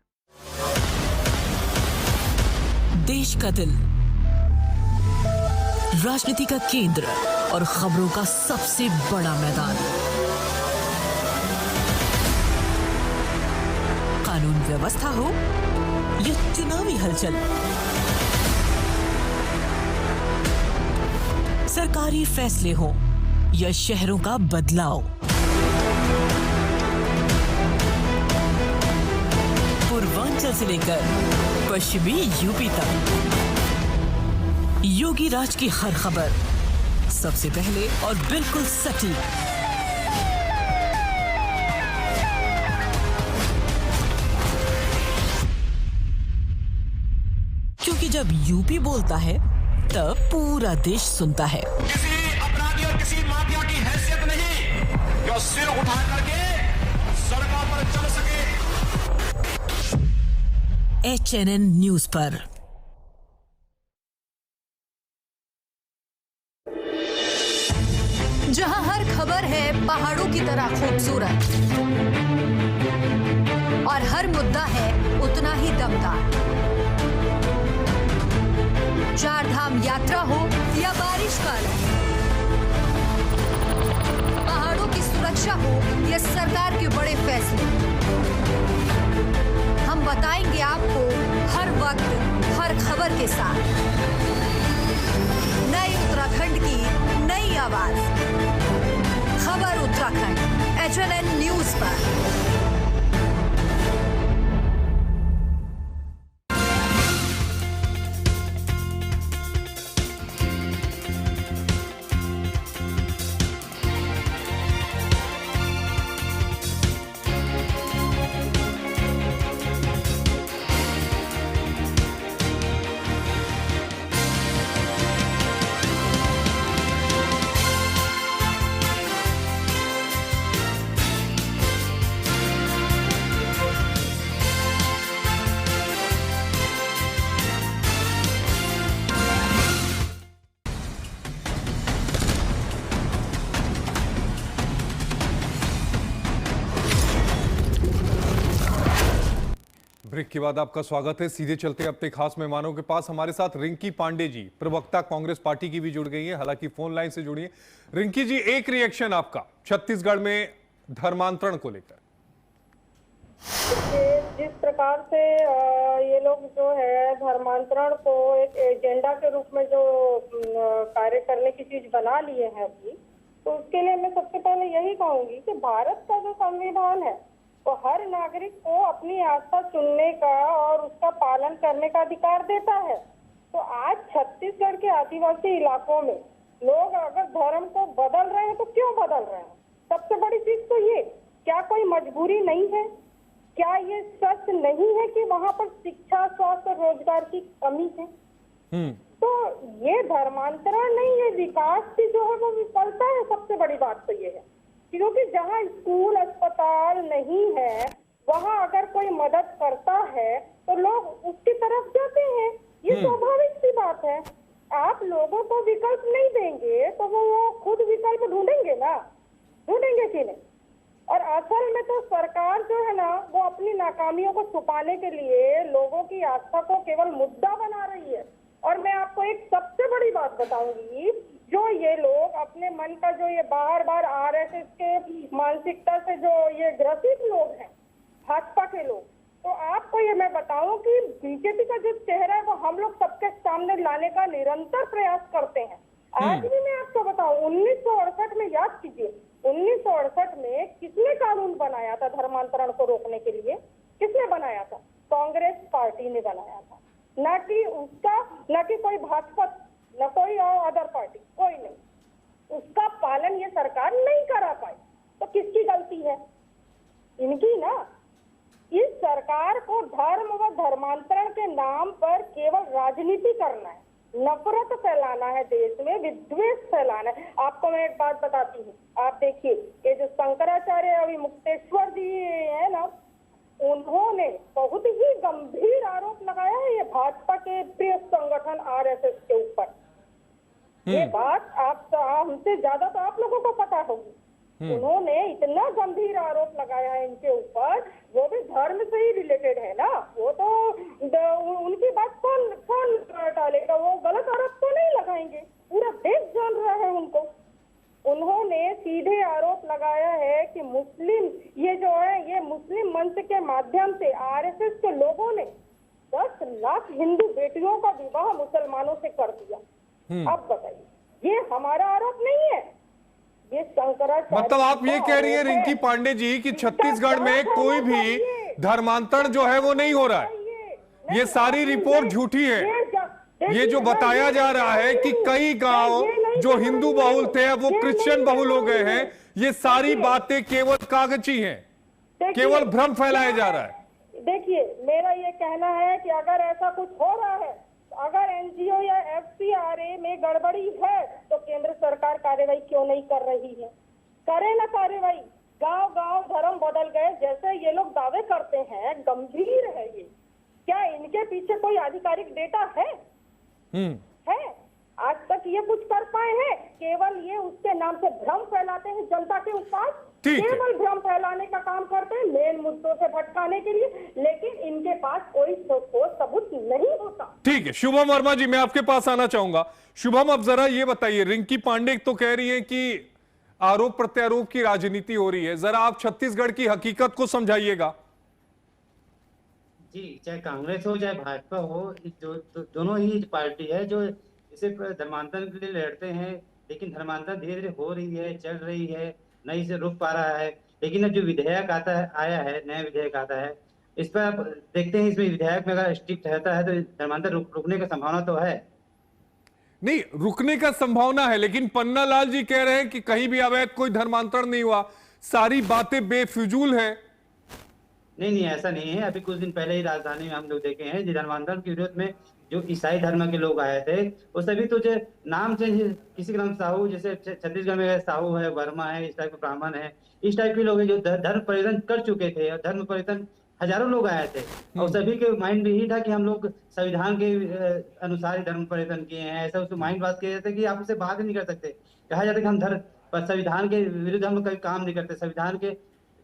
देश का दिल, राजनीति का केंद्र और खबरों का सबसे बड़ा मैदान। कानून व्यवस्था हो या चुनावी हलचल, सरकारी फैसले हो या शहरों का बदलाव, पूर्वांचल से लेकर पश्चिमी यूपी तक, योगी राज की हर खबर सबसे पहले और बिल्कुल सटीक। क्योंकि जब यूपी बोलता है तब पूरा देश सुनता है। किसी अपराधी और किसी माफिया की हैसियत नहीं जो सिर उठा करके सड़कों पर चल सके। HNN न्यूज पर जहां हर खबर है पहाड़ों की तरह खूबसूरत और हर मुद्दा है उतना ही दमदार। चार धाम यात्रा हो या बारिश का अलर्ट, पहाड़ों की सुरक्षा हो या सरकार के बड़े फैसले, हम बताएंगे आपको हर वक्त हर खबर के साथ। नए उत्तराखंड की नई आवाज, खबर उत्तराखंड, HNN न्यूज पर। ब्रेक के बाद आपका स्वागत है। सीधे चलते अपने खास मेहमानों के पास। हमारे साथ रिंकी पांडे जी, प्रवक्ता कांग्रेस पार्टी की भी जुड़ गई हैं, हालांकि फोन लाइन से जुड़ी हैं। रिंकी जी, एक रिएक्शन आपका छत्तीसगढ़ में धर्मांतरण को लेकर। जिस प्रकार से ये लोग जो है धर्मांतरण को एक एजेंडा के रूप में जो कार्य करने की चीज बना लिए हैं अभी, तो उसके लिए मैं सबसे पहले यही कहूंगी कि भारत का जो संविधान है वो हर नागरिक को अपनी आस्था चुनने का और उसका पालन करने का अधिकार देता है। तो आज छत्तीसगढ़ के आदिवासी इलाकों में लोग अगर धर्म को बदल रहे हैं तो क्यों बदल रहे हैं? सबसे बड़ी चीज तो ये, क्या कोई मजबूरी नहीं है? क्या ये सच नहीं है कि वहाँ पर शिक्षा, स्वास्थ्य और रोजगार की कमी है? तो ये धर्मांतरण नहीं, ये विकास की जो है वो विफलता है। सबसे बड़ी बात तो ये है, क्योंकि जहाँ स्कूल अस्पताल नहीं है वहाँ अगर कोई मदद करता है तो लोग उसकी तरफ जाते हैं। ये स्वाभाविक सी बात है। आप लोगों को विकल्प नहीं देंगे तो वो खुद विकल्प ढूंढेंगे ना, ढूंढेंगे कि नहीं? और असल में तो सरकार जो है ना वो अपनी नाकामियों को छुपाने के लिए लोगों की आस्था को केवल मुद्दा बना रही है। और मैं आपको एक सबसे बड़ी बात बताऊंगी, जो ये लोग अपने मन का जो ये बार बार RSS के मानसिकता से जो ये ग्रसित लोग हैं, भाजपा के लोग, तो आपको ये मैं बताऊं कि बीजेपी का जो चेहरा है वो हम लोग सबके सामने लाने का निरंतर प्रयास करते हैं। आज भी मैं आपको बताऊं, 1968 में याद कीजिए, 1968 में किसने कानून बनाया था धर्मांतरण को रोकने के लिए? किसने बनाया था? कांग्रेस पार्टी ने बनाया था, ना कि उसका, ना कि कोई भाजपा, न कोई और अदर पार्टी, कोई नहीं। उसका पालन ये सरकार नहीं करा पाई, तो किसकी गलती है? इनकी ना। इस सरकार को धर्म व धर्मांतरण के नाम पर केवल राजनीति करना है, नफरत फैलाना है, देश में विद्वेष फैलाना है। आपको मैं एक बात बताती हूँ, आप देखिए, ये जो शंकराचार्य अभी मुक्तेश्वर जी है ना, उन्होंने बहुत ही गंभीर आरोप लगाया है ये भाजपा के प्रिय संगठन RSS के ऊपर। ये बात आप हमसे ज्यादा तो आप लोगों को पता होगी। उन्होंने इतना गंभीर आरोप लगाया है इनके ऊपर, वो भी धर्म से ही रिलेटेड है ना, वो तो उनकी बात कौन टालेगा? वो गलत आरोप तो नहीं लगाएंगे, पूरा देश जान रहा है उनको। उन्होंने सीधे आरोप लगाया है कि मुस्लिम ये जो है ये मुस्लिम मंच के माध्यम से आरएसएस के लोगों ने 10 लाख हिंदू बेटियों का विवाह मुसलमानों से कर दिया। अब बताइए, ये हमारा आरोप नहीं है, ये शंकराचार्य। मतलब आप ये कह रही है रिंकी पांडे जी कि छत्तीसगढ़ में कोई भी धर्मांतरण जो है वो नहीं हो रहा है, ये सारी रिपोर्ट झूठी है। ये जो बताया जा रहा है कि कई गांव जो हिंदू बहुल थे अब वो क्रिश्चियन बहुल हो गए हैं, ये सारी बातें केवल कागजी हैं, केवल भ्रम फैलाया जा रहा है। देखिए, मेरा ये कहना है कि अगर ऐसा कुछ हो रहा है, अगर एनजीओ या एफसीआरए में गड़बड़ी है तो केंद्र सरकार कार्रवाई क्यों नहीं कर रही है? करे ना कार्रवाई। गांव गांव धर्म बदल गए जैसे ये लोग दावे करते हैं, गंभीर है ये। क्या इनके पीछे कोई आधिकारिक डेटा है? है? आज तक ये कुछ कर पाए हैं? केवल ये उसके नाम से भ्रम फैलाते हैं जनता के पास, केवल भ्रम फैलाने का काम करते हैं, मेन मुद्दों से भटकाने के लिए, लेकिन इनके पास कोई ठोस सबूत नहीं होता। ठीक है, शुभम वर्मा जी मैं आपके पास आना चाहूंगा। शुभम, अब जरा ये बताइए, रिंकी पांडे तो कह रही है कि आरोप प्रत्यारोप की राजनीति हो रही है, जरा आप छत्तीसगढ़ की हकीकत को समझाइएगा। जी, चाहे कांग्रेस हो चाहे भाजपा हो, दोनों ही पार्टी है जो इसे धर्मांतरण के लिए लड़ते हैं, लेकिन धर्मांतरण धीरे धीरे हो रही है, चल रही है, नहीं से रुक पा रहा है। लेकिन अब जो विधेयक आया है, नया विधेयक आता है, इस पर आप देखते हैं, इसमें विधेयक में अगर स्ट्रिक्ट रहता है तो धर्मांतरण रुकने का संभावना तो है। नहीं, रुकने का संभावना है, लेकिन पन्ना लाल जी कह रहे हैं कि कहीं भी अवैध कोई धर्मांतरण नहीं हुआ, सारी बातें बेफिजूल है। नहीं, ऐसा नहीं है। अभी कुछ दिन पहले ही राजधानी में हम लोग देखे हैं, जो धर्मांतरण के विरोध में जो ईसाई धर्म के लोग आए थे, वो सभी तो जो नाम से किसी का नाम साहू, जैसे छत्तीसगढ़ में साहू है, वर्मा है, इस टाइप के ब्राह्मण है, इस टाइप के लोग हैं जो धर्म परिवर्तन कर चुके थे, और धर्म परिवर्तन हजारों लोग आए थे, और सभी के माइंड में यही था कि हम लोग संविधान के अनुसार ही धर्म परिवर्तन किए हैं। ऐसा उसको माइंड बात किया जाता है कि आप उसे बात नहीं कर सकते। कहा जाता है कि हम संविधान के विरुद्ध हम लोग कभी काम नहीं करते, संविधान के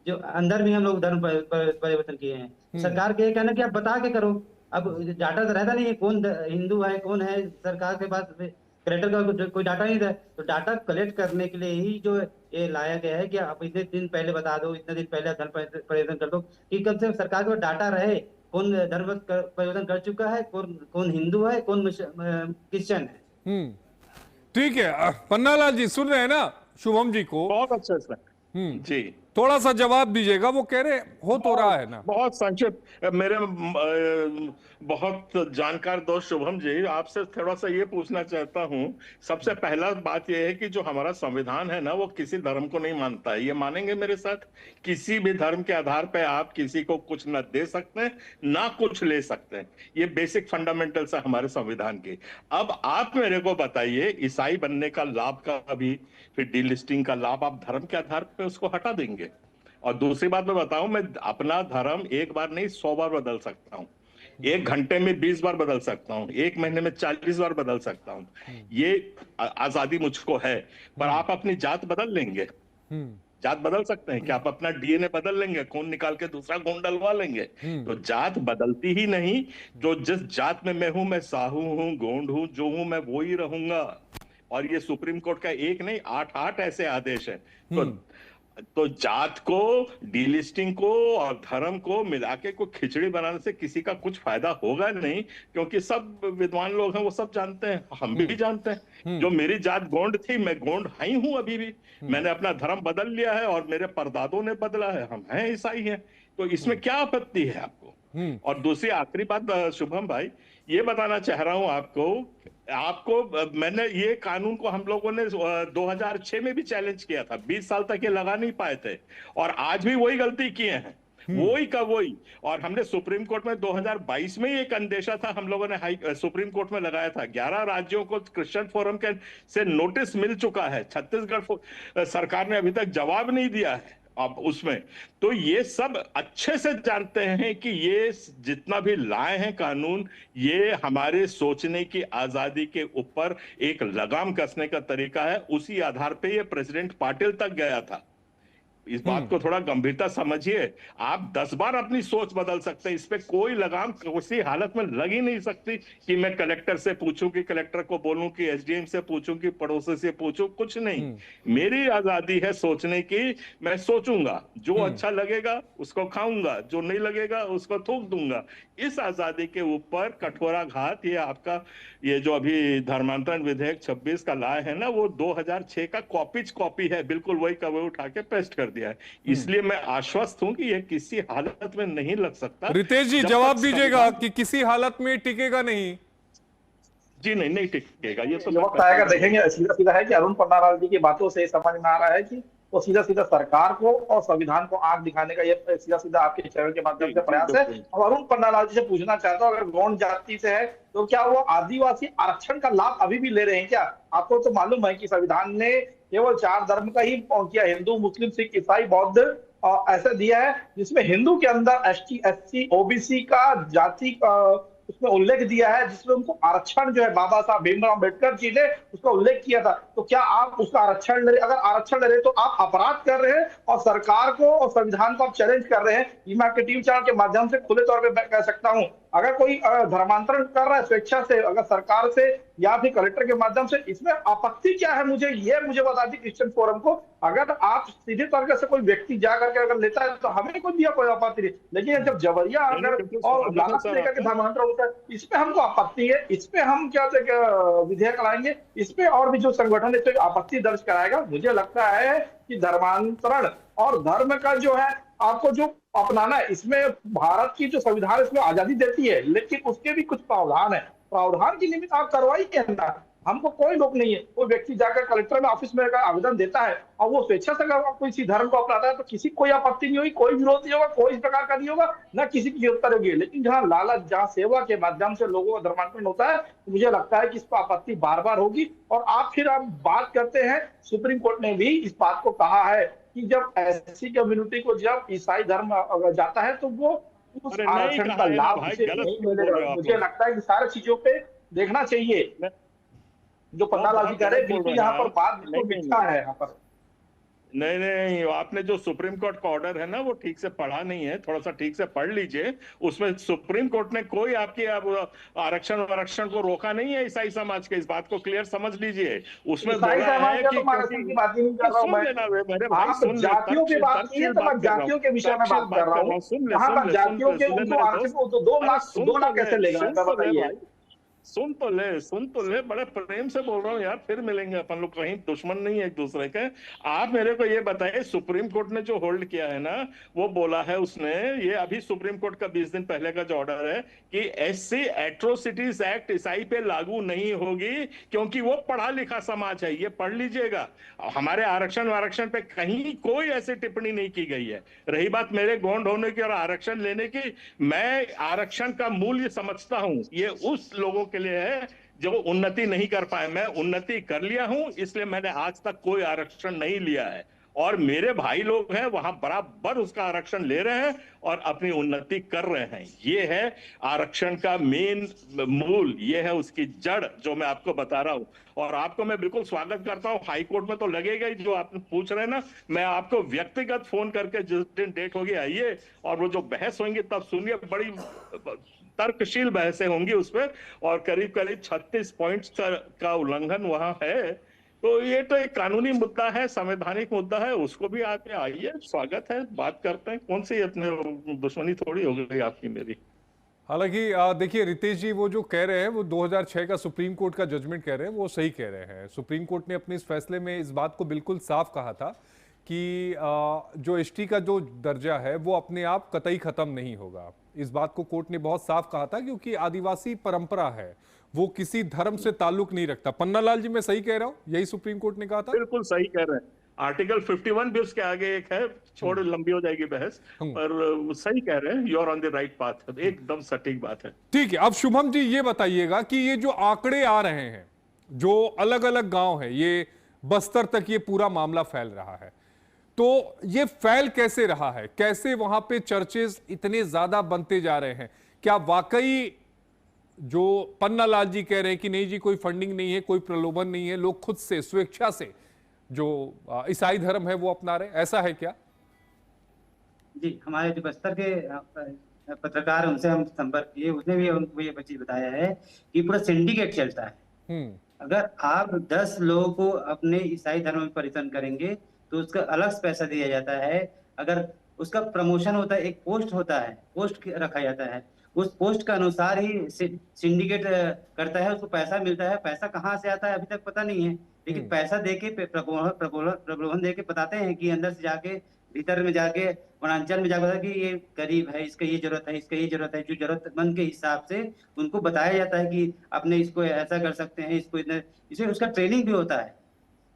जो अंदर भी हम लोग धर्म परिवर्तन किए हैं। सरकार के कहना कि आप बता के करो। अब डाटा तो रहता नहीं है, कौन हिंदू है कौन है, सरकार के पास कलेक्टर का कोई डाटा नहीं था, तो डाटा कलेक्ट करने के लिए ही जो ये लाया गया है कि आप इतने दिन पहले बता दो, इतने दिन पहले धर्म परिवर्तन कर दो, कि कम से कम सरकार को डाटा रहे कौन धर्म परिवर्तन कर चुका है, कौन हिंदू है, कौन क्रिश्चियन है। ठीक है, पन्ना लाल जी सुन रहे हैं ना शुभम जी को? बहुत अच्छा सर जी, थोड़ा सा जवाब दीजिएगा, वो कह रहे हो तो रहा है ना। बहुत संक्षिप्त। मेरे बहुत जानकार दोस्त शुभम जी, आपसे थोड़ा सा ये पूछना चाहता हूँ। सबसे पहला बात ये है कि जो हमारा संविधान है ना, वो किसी धर्म को नहीं मानता है, ये मानेंगे मेरे साथ? किसी भी धर्म के आधार पे आप किसी को कुछ न दे सकते हैं ना कुछ ले सकते हैं, ये बेसिक फंडामेंटल्स है हमारे संविधान के। अब आप मेरे को बताइए, ईसाई बनने का लाभ का भी, फिर डीलिस्टिंग का लाभ आप धर्म के आधार पे उसको हटा देंगे। और दूसरी बात मैं बताऊं, मैं अपना धर्म एक बार नहीं 100 बार बदल सकता हूं, 1 घंटे में 20 बार बदल सकता हूं, 1 महीने में 40 बार बदल सकता हूं, ये आजादी मुझको है। पर आप अपनी जात बदल लेंगे? जात बदल सकते हैं क्या? आप अपना डीएनए बदल लेंगे? खून निकाल के दूसरा खून डलवा लेंगे? तो जात बदलती ही नहीं। जो जिस जात में मैं हूं, मैं साहू हूं, गोंड हूं, जो हूं मैं वो ही रहूंगा। और ये सुप्रीम कोर्ट का एक नहीं 8 ऐसे आदेश है। तो जात को, डीलिस्टिंग को और धर्म को मिला के कोई खिचड़ी बनाने से किसी का कुछ फायदा होगा नहीं, क्योंकि सब विद्वान लोग हैं, वो सब जानते हैं, हम भी जानते हैं। जो मेरी जात गोंड थी, मैं गोंड हाई हूं अभी भी, मैंने अपना धर्म बदल लिया है और मेरे परदादों ने बदला है, हम हैं ईसाई हैं, तो इसमें क्या आपत्ति है आपको? और दूसरी आखिरी बात शुभम भाई, ये बताना चाह रहा हूं आपको मैंने ये कानून को हम लोगों ने 2006 में भी चैलेंज किया था, 20 साल तक ये लगा नहीं पाए थे, और आज भी वही गलती किए हैं, वही का वही। और हमने सुप्रीम कोर्ट में 2022 में एक अंदेशा था, हम लोगों ने सुप्रीम कोर्ट में लगाया था। 11 राज्यों को क्रिश्चियन फोरम के से नोटिस मिल चुका है, छत्तीसगढ़ सरकार ने अभी तक जवाब नहीं दिया है अब उसमें। तो ये सब अच्छे से जानते हैं कि ये जितना भी लाए हैं कानून, ये हमारे सोचने की आजादी के ऊपर एक लगाम कसने का तरीका है। उसी आधार पे ये प्रेसिडेंट पाटिल तक गया था। इस बात को थोड़ा गंभीरता समझिए। आप 10 बार अपनी सोच बदल सकते हैं, इस पे कोई लगाम किसी हालत में लग ही नहीं सकती कि मैं कलेक्टर से पूछूं, कि कलेक्टर को बोलूं, कि एसडीएम से पूछूं, कि पड़ोसी से पूछूं, कुछ नहीं। मेरी आजादी है सोचने की, मैं सोचूंगा, जो अच्छा लगेगा उसको खाऊंगा, जो नहीं लगेगा उसको थूक दूंगा। इस आजादी के ऊपर कठोराघात ये आपका ये जो अभी धर्मांतरण विधेयक 26 का लाए है ना, वो 2006 का कॉपी है, बिल्कुल वही का वही उठा के पेस्ट कर दिया है। इसलिए मैं आश्वस्त हूं कि ये किसी हालत में नहीं लग सकता। रितेश जी जवाब दीजिएगा कि किसी हालत में टिकेगा नहीं। जी नहीं टिकेगा। ये तो वक्त आएगा, देखेंगे। सीधा सीधा है कि अरुण पन्नालाल जी की बातों से समझ में आ रहा है कि वो सीधा सीधा सरकार को और संविधान को आंख दिखाने का ये सीधा सीधा आपके चैनल के माध्यम से प्रयास है। और अरुण पन्नालाल जी से पूछना चाहता हूँ, अगर गौंड जाति से है तो क्या वो आदिवासी आरक्षण का लाभ अभी भी ले रहे हैं क्या? आपको तो मालूम है कि संविधान ने केवल 4 धर्म का ही किया, हिंदू, मुस्लिम, सिख, ईसाई, बौद्ध ऐसा दिया है, जिसमें हिंदू के अंदर एसटी, एससी, ओबीसी का जाति उसमें उल्लेख दिया है, जिसमें उनको आरक्षण जो है बाबा साहब भीमराव अम्बेडकर जी ने उसका उल्लेख किया था। तो क्या आप उसका आरक्षण ले, अगर आरक्षण ले रहे तो आप अपराध कर रहे हैं और सरकार को और संविधान को आप चैलेंज कर रहे हैं। ये मैं आपके टीवी चैनल के माध्यम से खुले तौर पे कह सकता हूं, अगर कोई धर्मांतरण कर रहा है स्वेच्छा से, अगर सरकार से या फिर कलेक्टर के माध्यम से, इसमें आपत्ति क्या है? मुझे बता दी क्रिश्चियन फोरम को। अगर आप सीधे तरीके से कोई व्यक्ति जाकर के अगर लेता है तो हमें कोई दिया कोई आपत्ति नहीं, लेकिन जब जबरिया अगर और लालच लेकर के धर्मांतरण होता है, इसपे हमको आपत्ति है। इसपे हम क्या विधेयक लाएंगे, इसपे और भी जो संगठन इस पे आपत्ति दर्ज कराएगा। मुझे लगता है कि धर्मांतरण और धर्म का जो है आपको जो अपनाना है, इसमें भारत की जो संविधान इसमें आजादी देती है, लेकिन उसके भी कुछ प्रावधान है। प्रावधान की निमित्त आप करवाइए ना, हमको कोई रोक नहीं है। कोई व्यक्ति जाकर कलेक्टर में ऑफिस में आवेदन देता है और वो स्वेच्छा से अगर कोई इसी धर्म को अपनाता है तो किसी कोई आपत्ति नहीं होगी, कोई विरोध नहीं होगा, कोई इस प्रकार का नहीं होगा, ना किसी की गिरफ्तारी होगी। लेकिन जहाँ लालच, जहाँ सेवा के माध्यम से लोगों का धर्मांतरण होता है, तो मुझे लगता है कि इस पर आपत्ति बार बार होगी। और आप फिर आप बात करते हैं, सुप्रीम कोर्ट ने भी इस बात को कहा है कि जब ऐसी कम्युनिटी को जब ईसाई धर्म अगर जाता है तो वो उस आरक्षण का लाभ नहीं मिलेगा। मुझे लगता है कि सारी चीजों पे देखना चाहिए। जो पन्नालाल जी कह रहे हैं बिल्कुल यहाँ पर बात बिल्कुल मिथ्या है। यहाँ पर नहीं, आपने जो सुप्रीम कोर्ट का ऑर्डर है ना वो ठीक से पढ़ा नहीं है, थोड़ा सा ठीक से पढ़ लीजिए। उसमें सुप्रीम कोर्ट ने कोई आपकी आरक्षण को रोका नहीं है ईसाई समाज के, इस बात को क्लियर समझ लीजिए। उसमें बोला है कि आरक्षण की बात नहीं कर रहा हूं मैं, आप जातियों की बात की है तो मैं जातियों के विषय में बात कर रहा हूँ। यहाँ पर जातियों के उनको आरक्षण को तो 2 लाख कैसे लेगा बताइए? सुन तो ले, बड़े प्रेम से बोल रहा हूँ यार, फिर मिलेंगे अपन लोग, कहीं दुश्मन नहीं है एक दूसरे के। आप मेरे को ये बताइए, सुप्रीम कोर्ट ने जो होल्ड किया है ना, वो बोला है उसने, ये अभी सुप्रीम कोर्ट का 20 दिन पहले का जो ऑर्डर है कि एससी एट्रोसिटीज एक्ट ईसाई पे लागू नहीं होगी, क्योंकि वो पढ़ा लिखा समाज है। ये पढ़ लीजिएगा, हमारे आरक्षण पे कहीं कोई ऐसी टिप्पणी नहीं की गई है। रही बात मेरे गौंड होने की और आरक्षण लेने की, मैं आरक्षण का मूल्य समझता हूं, ये उस लोगों के लिए है जो उन्नति नहीं कर पाए। मैं उन्नति कर लिया हूं, इसलिए मैंने आज तक कोई आरक्षण नहीं लिया है, और मेरे भाई लोग हैं वहां बराबर उसका आरक्षण ले रहे हैं और अपनी उन्नति कर रहे हैं। ये है आरक्षण का मेन मूल, ये है उसकी जड़ जो मैं आपको बता रहा हूं। और आपको मैं बिल्कुल स्वागत करता हूं, हाई कोर्ट में तो लगेगा ही, जो आप पूछ रहे हैं ना। मैं आपको व्यक्तिगत फोन करके जिस दिन डेट होगी आइए, और वो जो बहस होंगी तब सुनिए, बड़ी तर्कशील बहसें होंगी उस पर, और करीब 36 पॉइंट्स का उल्लंघन वहां है। तो ये तो एक कानूनी मुद्दा है, संवैधानिक मुद्दा है, उसको भी आके आइए, स्वागत है, बात करते हैं। कौन सी अपने दुश्मनी थोड़ी हो गई आपकी मेरी। हालांकि देखिए रितेश जी, वो जो कह रहे हैं वो 2006 का सुप्रीम कोर्ट का जजमेंट कह रहे हैं, वो सही कह रहे हैं। सुप्रीम कोर्ट ने अपने इस फैसले में इस बात को बिल्कुल साफ कहा था कि जो एसटी का जो दर्जा है वो अपने आप कतई खत्म नहीं होगा। इस बात को कोर्ट ने बहुत साफ कहा था, क्योंकि आदिवासी परंपरा है, वो किसी धर्म से ताल्लुक नहीं रखता। पन्नालाल जी, मैं सही कह रहा हूं? यही सुप्रीम कोर्ट ने कहा था। बिल्कुल सही कह रहे हैं। आर्टिकल 51 भी उसके आगे एक है, छोड़ लंबी हो जाएगी बहस, पर सही कह रहे हैं, you are on the right path, एकदम सटीक बात है। ठीक है, अब शुभम जी ये बताइएगा कि ये जो आंकड़े आ रहे हैं, जो अलग अलग गांव है, ये बस्तर तक ये पूरा मामला फैल रहा है, तो ये फैल कैसे रहा है? कैसे वहां पे चर्चेस इतने ज्यादा बनते जा रहे हैं? क्या वाकई जो पन्नालाल जी कह रहे हैं कि नहीं जी कोई फंडिंग नहीं है, कोई प्रलोभन नहीं है, लोग खुद से स्वेच्छा से जो ईसाई धर्म है वो अपना रहे, ऐसा है क्या? जी, हमारे जो बस्तर के पत्रकार हैं, उनसे हम संपर्क किए, उसने भी हमको ये चीज बताया है कि पूरा सिंडिकेट चलता है। अगर आप 10 लोगों को अपने ईसाई धर्म में परिवर्तन करेंगे तो उसका अलग से पैसा दिया जाता है। अगर उसका प्रमोशन होता है, एक पोस्ट होता है, पोस्ट रखा जाता है, उस पोस्ट के अनुसार ही सिंडिकेट करता है, उसको पैसा मिलता है। पैसा कहाँ से आता है अभी तक पता नहीं है, लेकिन पैसा देके प्रलोभन देके बताते हैं कि अंदर से जाके, भीतर में जाके, वनांचल में जाकर कि ये गरीब है, इसका ये जरूरत है, इसका ये जरूरत है, जो जरूरतमंद के हिसाब से उनको बताया जाता है कि अपने इसको ऐसा कर सकते हैं, इसको इतना, इसे उसका ट्रेनिंग भी होता है।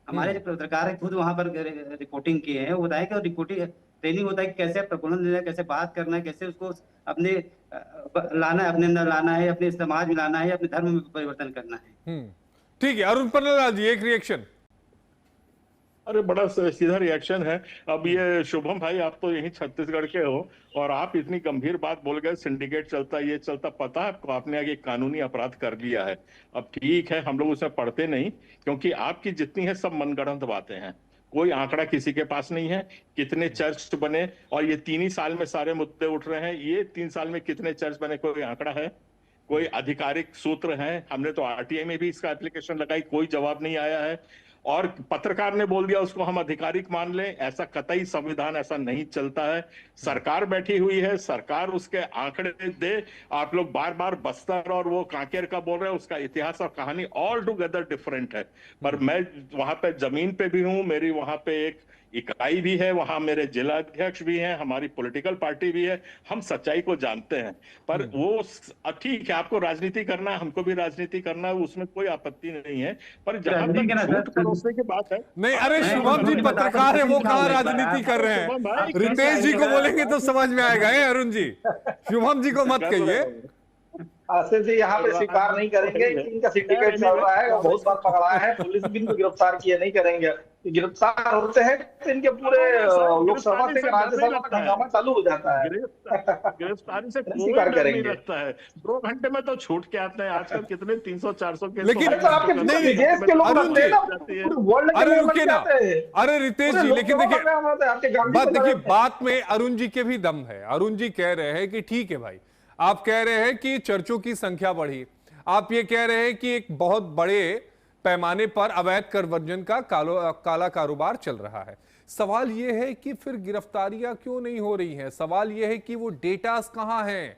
हमारे जो पत्रकार है खुद वहां पर रिपोर्टिंग किए हैं, वो बताया कि रिपोर्टिंग ट्रेनिंग होता है कि कैसे प्रबंधन देना है, कैसे बात करना है, कैसे उसको अपने लाना है, अपने अंदर लाना है, अपने समाज में लाना है, अपने धर्म में परिवर्तन करना है। ठीक है, अरुण पन्नालाल जी, एक रिएक्शन। अरे बड़ा सीधा रिएक्शन है। अब ये शुभम भाई, आप तो यहीं छत्तीसगढ़ के हो और आप इतनी गंभीर बात बोल गए, सिंडिकेट चलता, ये चलता। पता है आपको, आपने आगे कानूनी अपराध कर लिया है। अब ठीक है, हम लोग उसमें पढ़ते नहीं, क्योंकि आपकी जितनी है सब मनगढ़ंत बातें हैं। कोई आंकड़ा किसी के पास नहीं है, कितने चर्च बने, और ये 3 ही साल में सारे मुद्दे उठ रहे हैं। ये 3 साल में कितने चर्च बने, कोई आंकड़ा है? कोई आधिकारिक सूत्र है? हमने तो आरटीआई में भी इसका एप्लीकेशन लगाई, कोई जवाब नहीं आया है। और पत्रकार ने बोल दिया उसको हम आधिकारिक मान लें, ऐसा कतई संविधान ऐसा नहीं चलता है। सरकार बैठी हुई है, सरकार उसके आंकड़े दे। आप लोग बार बार बस्तर और वो कांकेर का बोल रहे हैं, उसका इतिहास और कहानी ऑल टुगेदर डिफरेंट है। पर मैं वहां पे जमीन पे भी हूं, मेरी वहां पे एक इकाई भी है, वहां मेरे जिला अध्यक्ष भी हैं, हमारी पॉलिटिकल पार्टी भी है, हम सच्चाई को जानते हैं। पर वो ठीक है, आपको राजनीति करना है, हमको भी राजनीति करना है, उसमें कोई आपत्ति नहीं है। पर जहां तक झूठ परोसने की बात है, नहीं, अरे शुभम जी पत्रकार है, वो कहाँ राजनीति कर रहे हैं? रितेश जी को बोलेंगे तो समझ में आएगा। अरुण जी, शुभम जी को मत कहिए। आसिफ जी यहाँ पे स्वीकार नहीं करेंगे कि इनका सिंडिकेट चल रहा है, और बहुत बार पकड़ा है, पुलिस भी इनको गिरफ्तार किए नहीं करेंगे। गिरफ्तार होते हैं तो इनके पूरे लोकसभा से राज्यसभा तक हंगामा चालू हो जाता है। गिरफ्तारी से कोई डर नहीं लगता है, 2 घंटे में तो छूट के आते हैं। आजकल कितने 300-400 केस। लेकिन अरे रितेश जी, लेकिन देखिए बात में अरुण जी के भी दम है। अरुण जी कह रहे हैं कि ठीक है भाई, आप कह रहे हैं कि चर्चों की संख्या बढ़ी, आप ये कह रहे हैं कि एक बहुत बड़े पैमाने पर अवैध करवर्जन का काला कारोबार चल रहा है। सवाल यह है कि फिर गिरफ्तारियां क्यों नहीं हो रही हैं? सवाल यह है कि वो डेटास कहां हैं?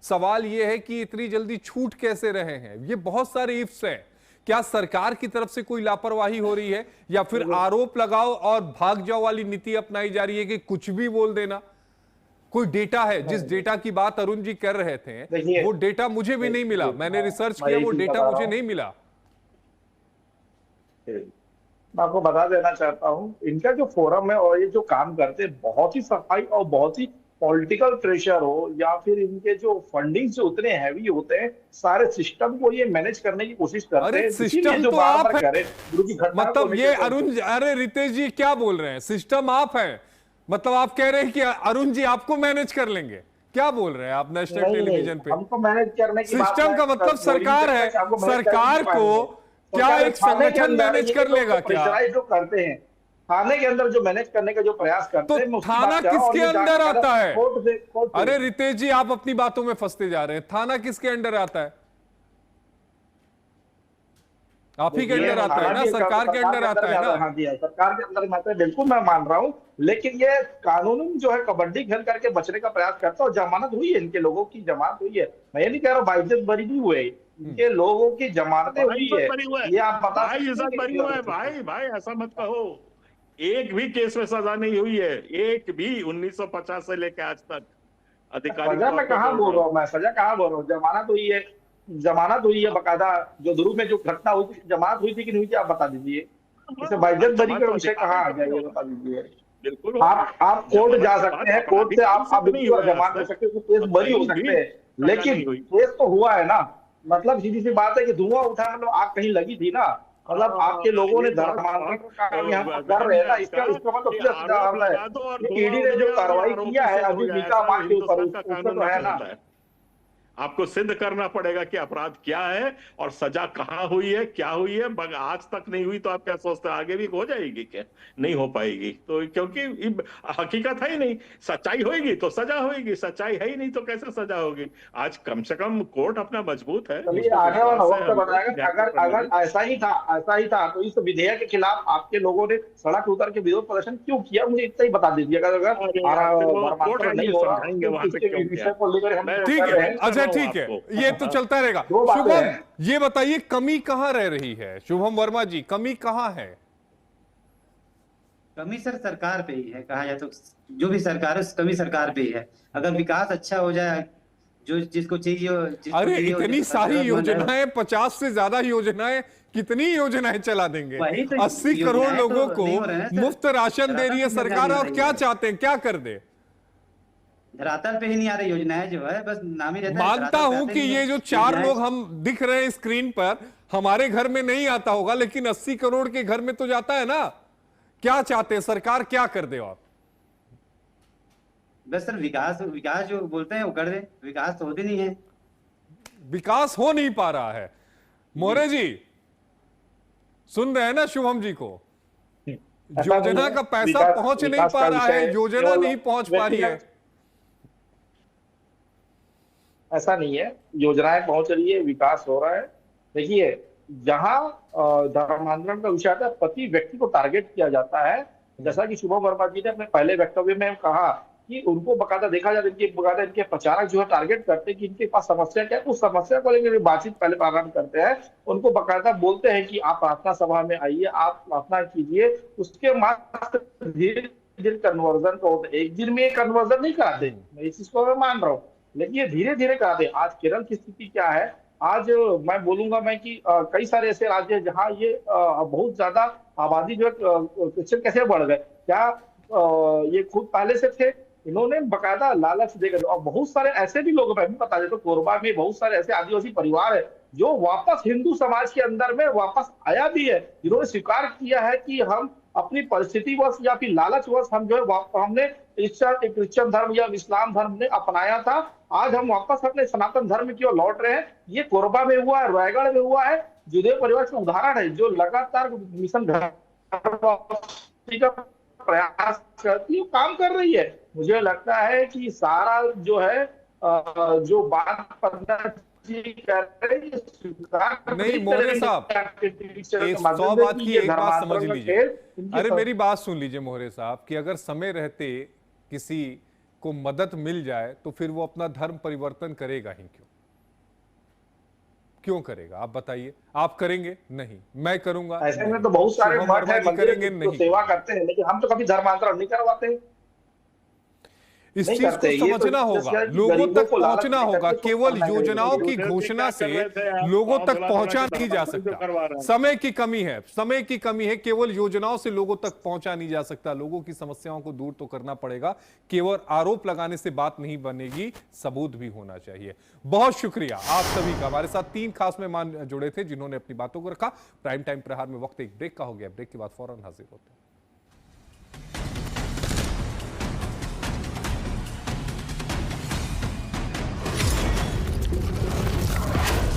सवाल यह है कि इतनी जल्दी छूट कैसे रहे हैं? ये बहुत सारे इफ्स हैं। क्या सरकार की तरफ से कोई लापरवाही हो रही है, या फिर आरोप लगाओ और भाग जाओ वाली नीति अपनाई जा रही है कि कुछ भी बोल देना? कोई डेटा है? जिस डेटा की बात अरुण जी कर रहे थे, वो डेटा मुझे भी नहीं मिला। मैंने रिसर्च किया, वो डेटा मुझे नहीं मिला। मैं आपको बता देना चाहता हूं, इनका जो फोरम है और ये जो काम करते हैं, बहुत ही सफाई और बहुत ही पॉलिटिकल प्रेशर हो, या फिर इनके जो फंडिंग जो उतने हैवी होते हैं, सारे सिस्टम को ये मैनेज करने की कोशिश करते हैं। सिस्टम तो आप है, मतलब ये अरुण, अरे रितेश जी क्या बोल रहे हैं? सिस्टम आप है, मतलब आप कह रहे हैं कि अरुण जी आपको मैनेज कर लेंगे? क्या बोल रहे हैं आप नेशनल टेलीविजन पे? हमको मैनेज करने की सिस्टम का मतलब सरकार है, सरकार को क्या एक संगठन मैनेज कर लेगा क्या? जो करते हैं थाने के अंदर, जो मैनेज करने का जो प्रयास करते हैं, तो थाना किसके अंदर आता है? अरे रितेश जी, आप अपनी बातों में फंसते जा रहे हैं। थाना किसके अंडर आता है? आप ही के अंदर आता है ना, सरकार के अंडर आता है ना। हाँ जी, सरकार के अंदर आता है, बिल्कुल मैं मान रहा हूँ। लेकिन ये कानून जो है कबड्डी खेल करके बचने का प्रयास करता है, और जमानत हुई है, इनके लोगों की जमानत हुई है। मैं ये नहीं कह रहा हूँ बाइज्जत बरी भी हुए, इनके लोगों की जमानतें हुई है, ये आप बता भाई भाई ऐसा मत कहो। एक भी केस में सजा नहीं हुई है, एक भी 1950 से लेकर आज तक। अधिकारी सजा मैं कहाँ बोल रहा हूँ, मैं सजा कहाँ बोल रहा हूँ? जमानत हुई है, जमानत हुई है बकायदा। जो दुरू में जो घटना हुई थी, जमानत हुई थी कि नहीं हुई थी, आप बता दीजिए। इसे बाइज्जत बरी का विषय कहाँ आ गया, ये बता दीजिए। बिल्कुल, आप कोर्ट जा सकते हैं, कोर्ट से आप जमानत ले सकते हो, केस बरी हो सकते हैं, लेकिन केस तो हुआ है ना। मतलब सीधी सी बात है कि धुआं उठा, मतलब आग कहीं लगी थी ना। मतलब आपके लोगों ने धर्मांतरण का काम यहाँ कर रहे हैं ना, इसका मतलब ईडी ने जो कार्रवाई किया है अभी मीका मार के ऊपर, उसका तो है ना। आपको सिद्ध करना पड़ेगा कि अपराध क्या है और सजा कहाँ हुई है, क्या हुई है। मगर आज तक नहीं हुई तो आप क्या सोचते हैं आगे भी हो जाएगी? क्या नहीं हो पाएगी? तो क्योंकि हकीकत है ही नहीं। सच्चाई होगी तो सजा होगी, सच्चाई है ही नहीं तो कैसे सजा होगी? आज कम से कम कोर्ट अपना मजबूत है। आने वाला वक्त बताएगा। अगर ऐसा ही था तो इस विधेयक के खिलाफ आपके लोगों ने सड़क उतर के विरोध प्रदर्शन क्यों किया? मुझे इतना ही बता दीजिए। अगर नहीं हो रहा ठीक है, अच्छा ठीक है, ये तो चलता रहेगा। शुभम, ये बताइए कमी कहाँ रह रही है? शुभम वर्मा जी, कमी कहाँ है? कमी सर सरकार पे ही है, कहा जाए तो जो भी सरकार है कमी सरकार पे ही है। अगर विकास अच्छा हो जाए, जो जिसको चाहिए अरे इतनी सारी योजनाएं, 50 से ज्यादा योजनाएं, कितनी योजनाएं चला देंगे? 80 करोड़ लोगों को मुफ्त राशन दे रही है सरकार, और क्या चाहते हैं, क्या कर दे? धरातल पे ही नहीं आ रही योजनाएं, जो है बस नाम ही रहता है। मानता हूं कि ये जो 4 लोग हम दिख रहे हैं स्क्रीन पर, हमारे घर में नहीं आता होगा, लेकिन 80 करोड़ के घर में तो जाता है ना। क्या चाहते हैं सरकार, क्या कर दे? आप बस सर विकास जो बोलते हैं वो कर दे। विकास तो होती नहीं है, विकास हो नहीं पा रहा है। मोरे जी सुन रहे हैं ना शुभम जी को? योजना का पैसा पहुंच नहीं पा रहा है, योजना नहीं पहुंच पा रही है। ऐसा नहीं है, योजनाएं पहुंच रही है, विकास हो रहा है। देखिए, जहां धर्मांतरण का विषय आता है, प्रति व्यक्ति को टारगेट किया जाता है। जैसा कि शुभम वर्मा जी ने अपने पहले वक्तव्य में कहा कि उनको बकायदा देखा जाता है, इनके प्रचारक जो है टारगेट करते हैं कि इनके पास समस्या क्या है। उस समस्या को लेकर बातचीत पहले प्रारंभ करते हैं, उनको बकायदा बोलते हैं कि आप प्रार्थना सभा में आइए, आप प्रार्थना कीजिए। उसके बाद धीरे धीरे कन्वर्जन को, एक दिन में कन्वर्जन नहीं कराते, मैं इस चीज को मैं मान रहा हूँ, लेकिन ये धीरे धीरे कराते हैं। आज केरल की स्थिति क्या है? आज मैं बोलूंगा कि कई सारे ऐसे राज्य हैं जहाँ ये बहुत ज्यादा आबादी जो है क्रिश्चियन कैसे बढ़ गए। क्या ये खुद पहले से थे? इन्होंने बकायदा लालच देकर, और बहुत सारे ऐसे भी लोग, मैं भी बता देता हूँ, कोरबा में बहुत सारे ऐसे आदिवासी परिवार है जो वापस हिंदू समाज के अंदर में वापस आया भी है, जिन्होंने स्वीकार किया है कि हम अपनी परिस्थितिवश या फिर लालचवश हम जो है हमने क्रिश्चियन धर्म या इस्लाम धर्म ने अपनाया था, आज हम वापस अपने सनातन धर्म की ओर लौट रहे हैं। ये कोरबा में हुआ है, रायगढ़ में हुआ है। जुदेव परिवार का उदाहरण है जो लगातार मिशन का प्रयास करती है, काम कर रही है। मुझे लगता है कि सारा जो है जो बात नहीं मोहरे साहब, 100 बात की एक बात समझ लीजिए। अरे मेरी बात सुन लीजिए मोहरे साहब, कि अगर समय रहते किसी को मदद मिल जाए तो फिर वो अपना धर्म परिवर्तन करेगा ही क्यों करेगा? आप बताइए, आप करेंगे? नहीं। मैं करूंगा? ऐसे में तो बहुत सारे मठ हैं, करेंगे नहीं, सेवा करते हैं, लेकिन हम तो कभी धर्मांतरण नहीं करवाते। इस चीज को समझना होगा, लोगों तक पहुंचना होगा। केवल योजनाओं की घोषणा से लोगों तक पहुंचा नहीं जा सकता। समय की कमी है, समय की कमी है। केवल योजनाओं से लोगों तक पहुंचा नहीं जा सकता। लोगों की समस्याओं को दूर तो करना पड़ेगा। केवल आरोप लगाने से बात नहीं बनेगी, सबूत भी होना चाहिए। बहुत शुक्रिया आप सभी का। हमारे साथ 3 खास मेहमान जुड़े थे जिन्होंने अपनी बातों को रखा। प्राइम टाइम प्रहार में वक्त एक ब्रेक का हो गया। ब्रेक के बाद फौरन हाजिर होते हैं।